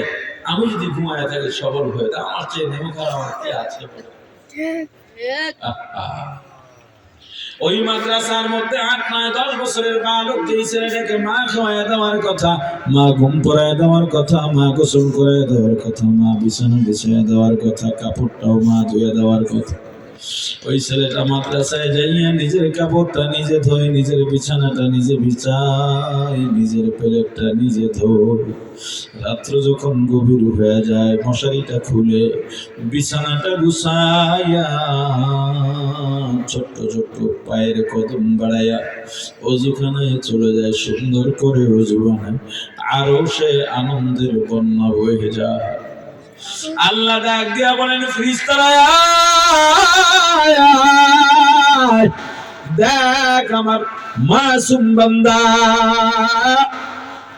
আমি যদি ঘুমায় থাকি সবল হয়ে, আমার চেয়ে নেমে খাওয়া আমার কে আছে? ওই মাদ্রাসার মধ্যে 8, 9, 10 বছরের বালক, যেই ছেলেটাকে মা খাওয়াইয়া দেওয়ার কথা, মা ঘুম পড়াইয়া দেওয়ার কথা, মা গোসল করাইয়া দেওয়ার কথা, মা বিছানা বিছাইয়া দেওয়ার কথা, কাপড়টাও মা ধুয়ে দেওয়ার কথা, ওই ছেলেটা মাদ্রাসায় যাইয়া নিজের কাপড়টা নিজে ধোয়, নিজের বিছানাটা নিজে বিছায়, নিজের প্লেটটা নিজে ধোয়। রাত্র যখন গভীর হয়ে যায়, মশারিটা খুলে বিছানাটা গুছাইয়া, ছোট্ট ছোট্ট পায়ের কদম বাড়াইয়া অজুখানায় চলে যায়, সুন্দর করে অজু বানায়, আরো সে আনন্দের বন্যা বয়ে যায়। আল্লাহ ডাক দিয়া বলেন, ফেরেশতারা দেখ আমার মাসুম বান্দা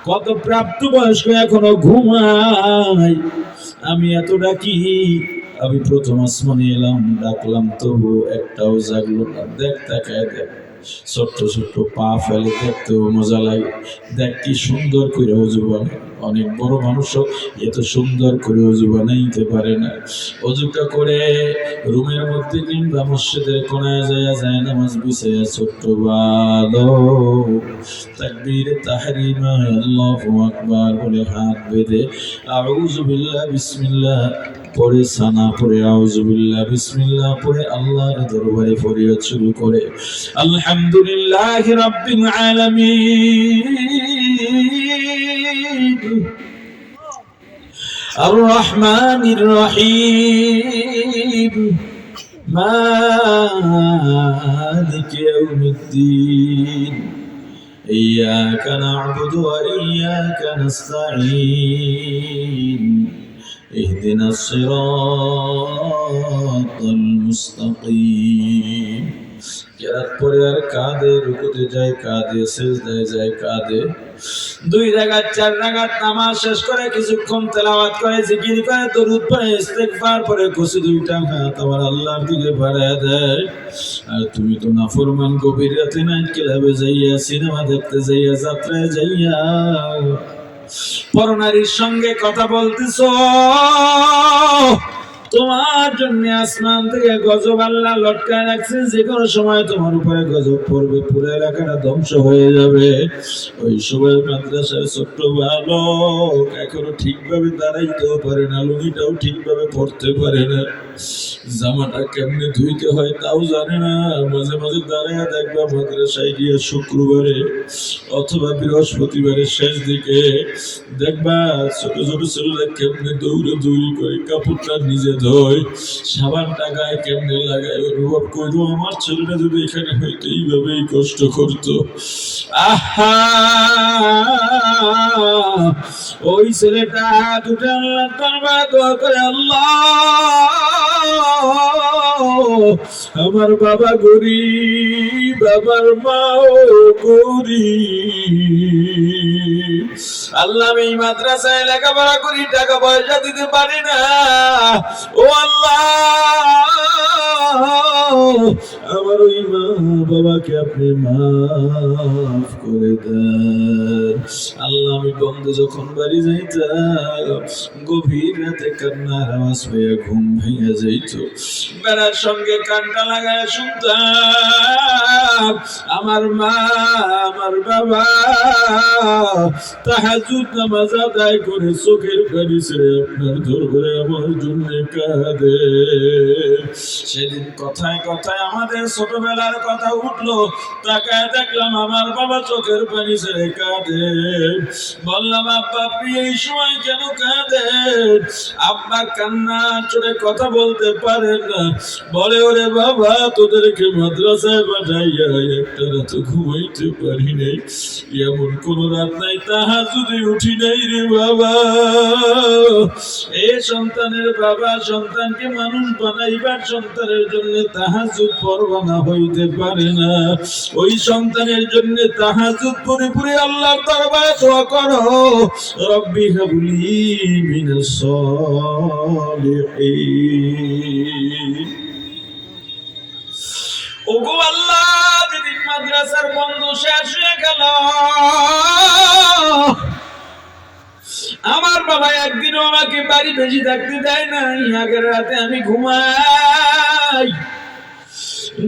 কত প্রাপ্ত বয়স্ক, এখনো ঘুমায়, আমি এত ডাকি, আমি প্রথম আসমানে এলাম, ডাকলাম, তবু একটাও জাগলো না। দেখ, তাকায় দেখ, ছোট্ট ছোট্ট পা ফেলে, দেখতেও মজা লাগে। দেখ কি সুন্দর করে অজু বানায়, অনেক বড় মানুষও এত সুন্দর করে অজু বানাইতে পারে না। অজুটা করে রুমের মধ্যে কিংবা মসজিদের কোনায় যায় নামাজ বিছাইয়া, ছোট্ট বালক তাকবীরে তাহরিমা আল্লাহু আকবার বলে হাত বেঁধে আউযু বিল্লাহ বিসমিল্লাহ পরে, সানা পরে, আউযু বিল্লাহ বিসমিল্লাহ পরে আল্লাহর দরবারে ফরিয়াদ শুরু করে, আলহামদুলিল্লাহি রাব্বিল আলামিন আর রহমানির রহিম মালিক ইয়াউমিদ্দিন إياك نعبد وإياك نستعين اهدنا الصراط المستقيم কেরাত পরে আর কাঁদে, রুকুতে যায় কাঁদে, সিজদায় যায় কাঁদে। 2 রাকাত 4 রাকাত নামাজ শেষ করে কিছুক্ষণ তেলাওয়াত করে, জিকির করে, দরুদ পড়ে, ইস্তিগফার পরে খুশি 2টা হাত আমার আল্লাহর দিকে বাড়ায় দেয়। আর তুমি তো নাফরমান, গভীর রাতে নাইট ক্লাবে যাইয়া, সিনেমা দেখতে যাইয়া, যাত্রায় যাইয়া পরনারীর সঙ্গে কথা বলতেছো। তোমার জন্য আসমান থেকে গজব আল্লাহ লটকায় রাখছে, যে কোনো সময় তোমার উপরে গজব পড়বে, পুরো এলাকাটা ধ্বংস হয়ে যাবে। ওই সময় মাদ্রাসার ছোট্ট বালক এখনো ঠিকভাবে দাঁড়াইতেও পারে না, লুঙ্গিটাও ঠিকভাবে পড়তে পারে না, জামাটা কেমনে ধুইতে হয় তাও জানে না। মাঝে মাঝে দাঁড়ায় দেখবা মাদ্রাসায় গিয়ে শুক্রবারে অথবা বৃহস্পতিবারের শেষ দিকে দেখবা ছোট ছোট ছেলেরা কেমনে দৌড়ে দৌড়ি করে কাপড়টা নিজে ধোয়, সাবানটা গায়ে কেমনে লাগায়। অনুভব করবো আমার ছেলেটা যদি এখানে হয়তো এইভাবেই কষ্ট করতো। আহা, ওই ছেলেটা দুটা আল্লাহর দরবারে দোয়া করে, আল্লাহ আমার বাবা গরিব, বাবার মাও গরিব, আল্লাহ আমি এই মাদ্রাসায় লেখাপড়া করি, টাকা পয়সা দিতে পারি না, ও আল্লাহ আমার ওই মা বাবাকে আপনি মাফ করে দেন। আল্লাহ আমি বন্ধ যখন বাড়ি যাইতাম, গভীর রাতে কান্নার আওয়াজ হইয়া ঘুম ভেঙে যাইত, বেড়ার সঙ্গে কান্না লাগায় শুনতাম আমার মা আমার বাবা তাহাজ্জুদ নামাজ আদায় করে চোখের পানি ছেড়ে আপনার দরবারে আমার জন্য কাঁদে। সেদিন কথায় কথায় আমাদের ছোটবেলার কথা উঠলো, তাকায় দেখলাম আমার বাবা চোখের পানি ছেড়ে কাঁদে। বললাম আব্বা আপনি এই সময় কেন কাঁদেন? আব্বা কান্না চোখে কথা বলতে পারেন না, বলে ওরে বাবা তোদেরকে মাদ্রাসায় পাঠাইয়া একটা রাত ঘুমাইতে পারি নাই, এমন কোন রাত নাই তাহাজ্জুদে উঠি নাই রে বাবা। এই সন্তানের বাবা সন্তানকে মানুষ বানাইবার সন্তানের জন্য তাহাজ্জুদ পরোয়া হইতে পারে না। ওই সন্তানের জন্য তাহাজ্জুদ পড়ে পড়ে আল্লাহর দরবারে দোয়া করো, রব্বি হাবলি মিনাস সালিহিন। ওগো আল্লাহ, যেদিন মাদ্রাসার বন্ধ শেষ হয়ে গেল, আমার বাবা একদিনও আমাকে বাড়ি বেশি থাকতে দেয় নাই। আগের রাতে আমি ঘুমাই,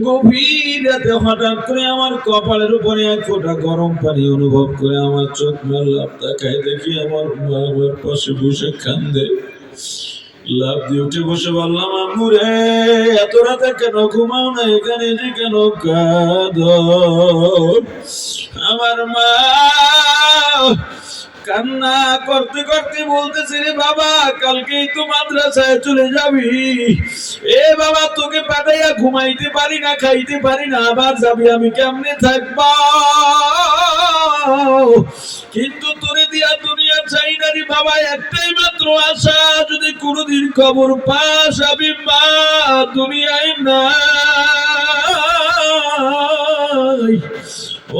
গভীর রাতে হঠাৎ করে আমার কপালের উপরে এক ফোঁটা গরম পানি অনুভব করে আমার চোখ মেললাম, তাকায় দেখি আমার মা আমার পাশে বসে কান্দে। লাভ দিয়ে উঠে বসে বললাম, আম্মু রে এত রাতে কেন ঘুমাও না, এখানে যে কেন কাঁদো? আমার মা কান্না করতে করতে বলতেছে, রে বাবা কালকেই তো মাদ্রাসায় চলে যাবি, এ বাবা তোকে পাঠাইয়া ঘুমাইতে পারি না, খাইতে পারি না, আবার যাবি, আমি কেমনে থাকবো? কিন্তু তোরে দিয়া দুনিয়া চাই না রে বাবা, একটাই মাত্র আশা, যদি কোনদিন খবর পাস আমি মা দুনিয়ায় নাই,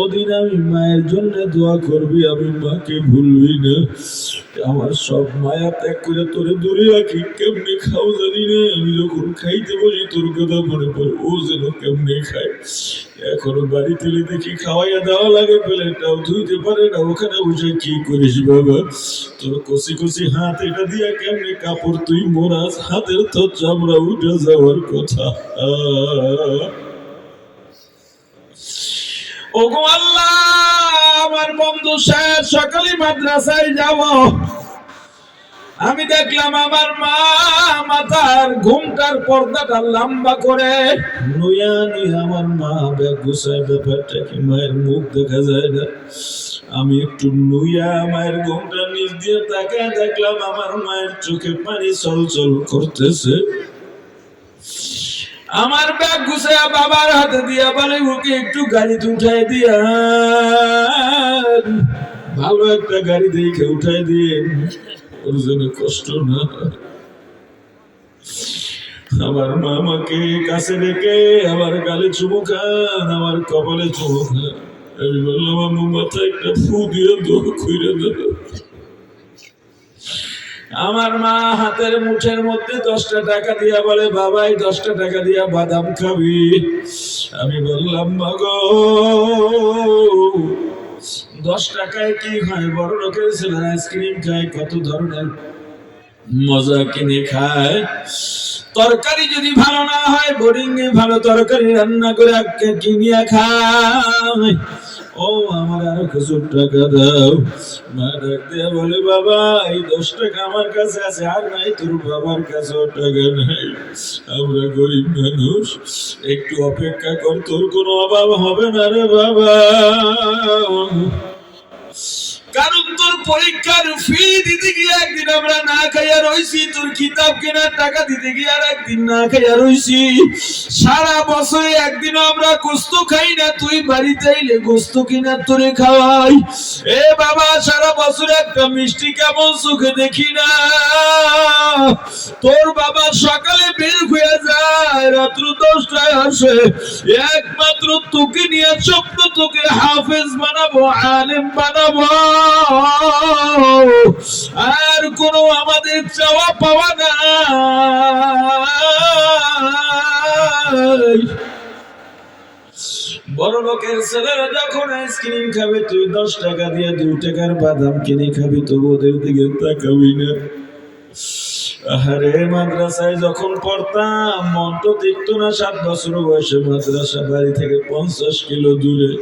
ওদিন আমি মায়ের জন্য দোয়া করবি, আমি মাকে ভুলবি না। আমার সব মায়া ত্যাগ করে তোরে দূরে রাখি, কেমনে খাও জানি না, আমি যখন খাইতে বসি তোর কথা মনে পড়ে, ও যেন কেমনে খায়। এখনো বাড়ি তুলে দেখি খাওয়াইয়া দেওয়া লাগে, প্লেটটাও ধুইতে পারে না, ওখানে বসে কি করিস বাবা? তোর কষি কষি হাত এটা দিয়া কেমনে কাপড় তুই মোরাস, হাতের তো চামড়া উঠে যাওয়ার কথা। ওগো আল্লাহ, আমার বন্ধু শেষ সকালে মাদ্রাসায় যাব, আমি দেখলাম আমার মা মাথার ঘুমটার পর্দাটা লম্বা করে নুয়া নিয়ে, আমার মা ব্যাগ গুছায়, ব্যাপারটা কি মায়ের মুখ দেখা যায় না। আমি একটু নুয়া মায়ের ঘুমটার নিচ দিয়ে তাকায় দেখলাম আমার মায়ের চোখে পানি চলচল করতেছে। আমার ব্যাগ গুছায়া বাবার হাতে দিয়া বলে, ওকে একটু গাড়িতে উঠাই দিয়া, ভালো একটা গাড়ি দেখে উঠাই দিয়ে, ওর জন্য কষ্ট না। আমার মা আমাকে কাছে ডেকে আমার গালে চুমু খান, আমার কপালে চুমু খান। আমি বললাম আম্মু মাথায় একটা ফু দিয়ে দোয়া কইরা দাও। আমার মা হাতের মুঠের মধ্যে 10টা টাকা দিয়া বলে বাবা এই 10টা টাকা দিয়া বাদাম খাবি। আমি বললাম মা গো 10 টাকায় কি হয়, বড় লোকের ছেলেরা আইসক্রিম খায়, কত ধরনের মজা কিনে খায়। তরকারি যদি ভালো না হয় বোরিং এ ভালো তরকারি রান্না করে কিনিয়া খায়। ও আমার আরো কিছু টাকা দাও। মা ডাক দিয়া বলে বাবা এই 10 টাকা আমার কাছে আছে, আর নাই তোর বাবার কাছেও টাকা নাই। আমরা গরিব মানুষ, একটু অপেক্ষা কর, তোর কোনো অভাব হবে না রে বাবা। কারণ তোর পরীক্ষার ফি দিতে গিয়ে একদিন আমরা না খাইয়া রইছি, তোর কিতাব কেনার টাকা দিতে গিয়ে আর একদিন না খাইয়া রইছি। সারা বছরে একদিন আমরা গোস্ত খাই না, তুই বাড়িতে এলে গোস্ত কিনা তোরে খাওয়াই। এ বাবা সারা বছরে একটা মিষ্টি কেমন চোখে দেখি না। তোর বাবা সকালে বের হয়ে যায়, রাত্র 10টায় আসে, একমাত্র তোকে নিয়ে স্বপ্ন, তোকে হাফেজ বানাবো, আলেম বানাবো, আর কোনো আমাদের চাওয়া পাওয়া নাই। বড় লোকের ছেলেরা যখন আইসক্রিম খাবে তুই 10 টাকা দিয়ে 2 টাকার বাদাম কিনে খাবি, তো ওদের দিকে তাকাবি না। আরে মাদ্রাসায় যখন পড়তাম মন তো দেখতো না, 7 বছর বয়সে মাদ্রাসা বাড়ি থেকে 50 কিলো দূরে।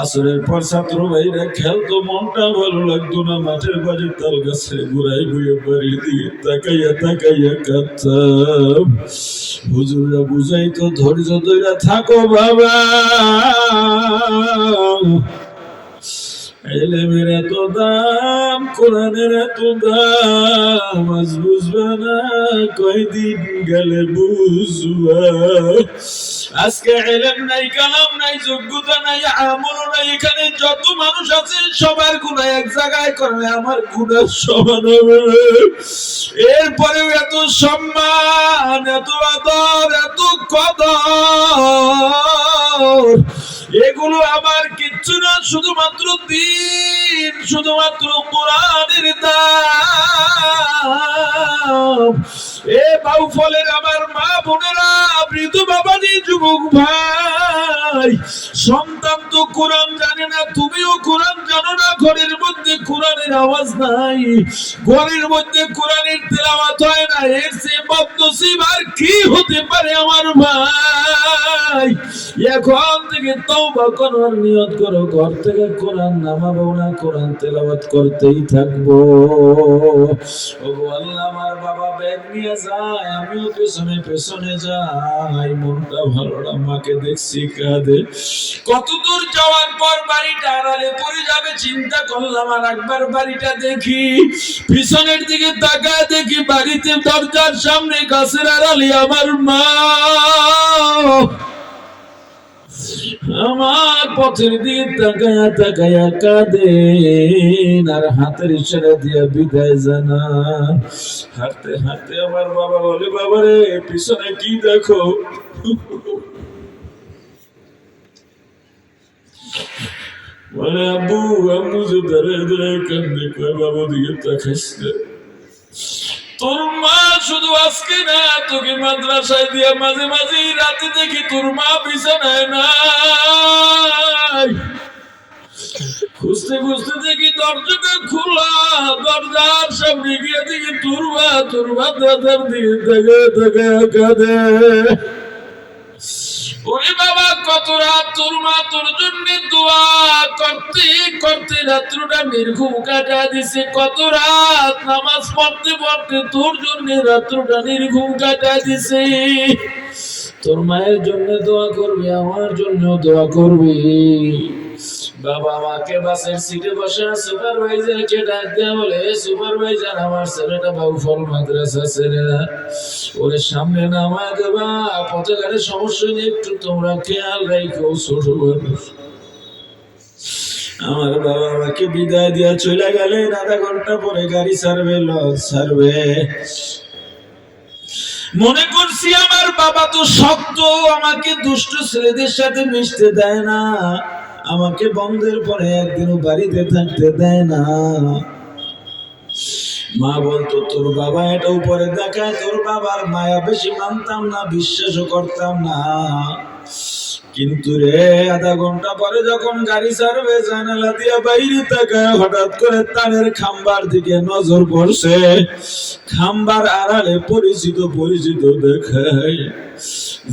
আসরের পর ছাত্র ভাইরা খেলতো, মনটা ভালো লাগতো না। মাঠের বাড়ির তাল গাছে ঘুরাই ঘুরে বাড়ির দিকে তাকাইয়া তাকাইয়া কাঁদতাম। হুজুররা বুঝাইতো ধৈর্য ধরে থাকো বাবা, এলেমের এত দাম, কোরআনের এত দাম, আজ বুঝবা না কয়দিন গেলে বুঝবা। আজকে এলেম নাই, কালাম নাই, যোগ্যতা নাই, আমল নাই, এখানে যত মানুষ আছে সবার গুনাহ এক জায়গায় করলে আমার গুনাহ সমান হবে। এরপরেও এত সম্মান, এত আদর, এত কদর, এগুলো আমার কিচ্ছু না, শুধুমাত্র দিন, শুধুমাত্র কোরআনের দাম। এ বাউফলের আমার মা বোনেরা, বৃদ্ধ বাবাজি, যুবক ভাই, সন্তান তো কোরআন জানে না, তুমিও কোরআন জানো না, ঘরের মধ্যে কোরআনের আওয়াজ নাই, ঘরের মধ্যে কোরআনের তেলাওয়াত হয় না, এর চেয়ে বদনসিব আর কি হতে পারে আমার ভাই। এখন থেকে তওবা করার নিয়ত করো, ঘর থেকে কোরআন নামাবো না, কোরআন তেলাওয়াত করতেই থাকবো। ওগো আল্লাহ, আমার বাবা ব্যাগ নিয়ে যায়, আমিও পেছনে পেছনে যাই, মনটা ভালো না, মাকে দেখছি কাঁদে। কত দূর যাওয়ার পর বাড়িটা আড়ালে পড়ে যাবে, চিন্তা করলাম আর একবার বাড়িটা দেখি। পিছনের দিকে তাকায় দেখি বাড়িতে দরজার সামনে গাছের আড়ালে আমার মা আমার পথের দিকে তাকায়া তাকায়া কাঁদেন আর হাতের ইশারা দিয়া বিদায় জানান। হাঁটতে হাঁটতে আমার বাবা বলে বাবারে পিছনে কি দেখো? বলে আব্বু আম্মু যে দাঁড়িয়ে দাঁড়িয়ে কান্দে, কয় বাবা দিকে তাকাইস না। তোর মা শুধু আজকে না, তোকে মাদ্রাসায় দিয়া মাঝে মাঝে রাতে দেখি তোর মা বিছানায় নাই। খুঁজতে খুঁজতে দেখি দরজাটা খোলা, দরজার সামনে গিয়ে দেখি তোর মা দাদার দিকে তাকায় তাকায় কাঁদে। ওরে বাবা, কত রাত তোর মা তোর জন্য দোয়া করতে করতে রাত্রটা নির্ঘুম কাটা দিছে, কত রাত নামাজ পড়তে পড়তে তোর জন্য রাত্রটা নির্ঘুম কাটা দিছে। তোর মায়ের জন্য দোয়া করবি, আমার জন্য দোয়া করবি। বাবা আমাকে বাসের সিটে বসে সুপারভাইজারকে ডাক দেয়া বলে, সুপারভাইজার আমার ছেলেটা বাউফল মাদ্রাসা ছেড়ে না, ওরে সামনে নামায় দেবা, পথে ঘাটে সমস্যা নেই, একটু তোমরা খেয়াল রাখো, ছোট মানুষ। আমার বাবা আমাকে বিদায় দিয়া চলে গেলেন। আধা ঘন্টা পরে গাড়ি ছাড়বে, লঞ্চ ছাড়বে। মনে করছি আমার বাবা তো শক্ত, আমাকে দুষ্ট ছেলেদের সাথে মিশতে দেয় না, আমাকে বন্ধের পরে একদিনও বাড়িতে থাকতে দেয় না। মা বলতো তোর বাবা এটা উপরে দেখায়, তোর বাবার মায়া বেশি মানতাম না, বিশ্বাসও করতাম না। কিন্তু রে আধা ঘন্টা পরে যখন গাড়ি ছাড়বে জানালা দিয়ে বাইরে তাকায় হঠাৎ করে তারের খাম্বার দিকে নজর পড়ছে। খাম্বার আড়ালে পরিচিত পরিচিত দেখায়।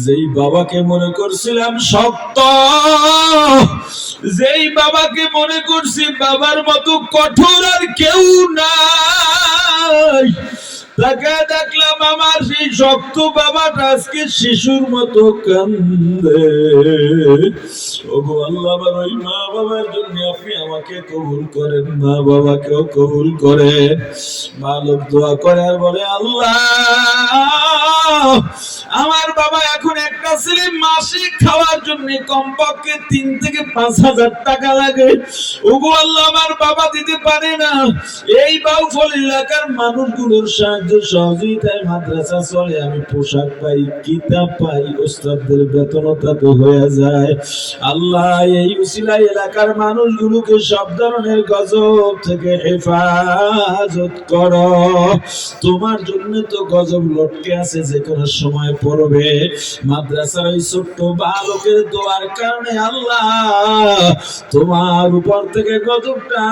যেই বাবাকে মনে করছিলাম শক্ত, যেই বাবাকে মনে করছি বাবার মতো কঠোর আর কেউ নাই, তাকে দেখলাম আমার সেই শক্ত বাবাটা আজকে শিশুর মতো কান্দে। ওগো আল্লাহ, আমার ওই মা বাবার জন্য আপনি আমাকে কবুল করেন, মা বাবাকেও কবুল করেন। মা লোক দোয়া করে আর বলে আল্লাহ, আমার বাবা এখন একটা ছেলে মাসে খাওয়ার জন্য কমপক্ষে 3 থেকে 5,000 টাকা লাগে। ওগো আল্লাহ, আমার বাবা দিতে পারে না। এই বাউফল এলাকার মানুষগুলোর সাহায্য সহযোগিতায় মাদ্রাসা চলে, আমি পোশাক পাই, কিতাব পাই, ওস্তাদদের বেতনতা তো হয়ে যায়। আল্লাহ, এই উসিলায় এলাকার মানুষগুলোকে সব ধরনের গজব থেকে হেফাজত করো। তোমার জন্য তো গজব লটকে আছে, যে কোনো সময় পড়বে। মাদ্রাসার ওই ছোট্ট বালকের দোয়ার কারণে আল্লাহ তোমার উপর থেকে গজবটা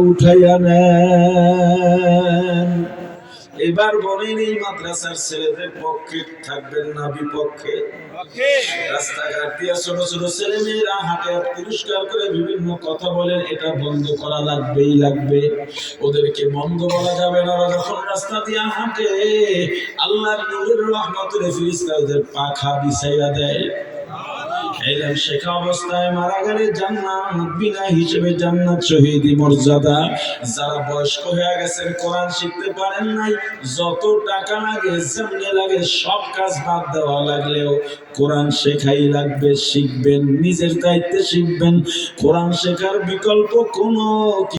উঠাইয়া নেন। এবার বলেন, এই মাদ্রাসার ছেলেদের পক্ষে থাকবেন না বিপক্ষে? রাস্তাঘাট দিয়ে ছোট ছোট ছেলে মেয়েরা হাতে পুরস্কার করে বিভিন্ন কথা বলেন, এটা বন্ধ করা লাগবেই লাগবে। ওদেরকে বন্ধ বলা যাবে না। ওরা যখন রাস্তা দিয়ে হাঁটে আল্লাহর নূরের রহমতের ফেরেশতা ওদের পাখা বিছাইয়া দেয়। এলেম শেখা অবস্থায় মারা গেলে জান্নাত বিনা হিসেবে, জান্নাত শহীদি মর্যাদা। যারা বয়স্ক হয়ে গেছেন, কোরআন শিখতে পারেন নাই, যত টাকা লাগে যেমনি লাগে সব কাজ বাদ দেওয়া লাগলেও কোরআন শেখাই লাগবে। শিখবেন, নিজের দায়িত্বে শিখবেন। কোরআন শেখার বিকল্প কোনো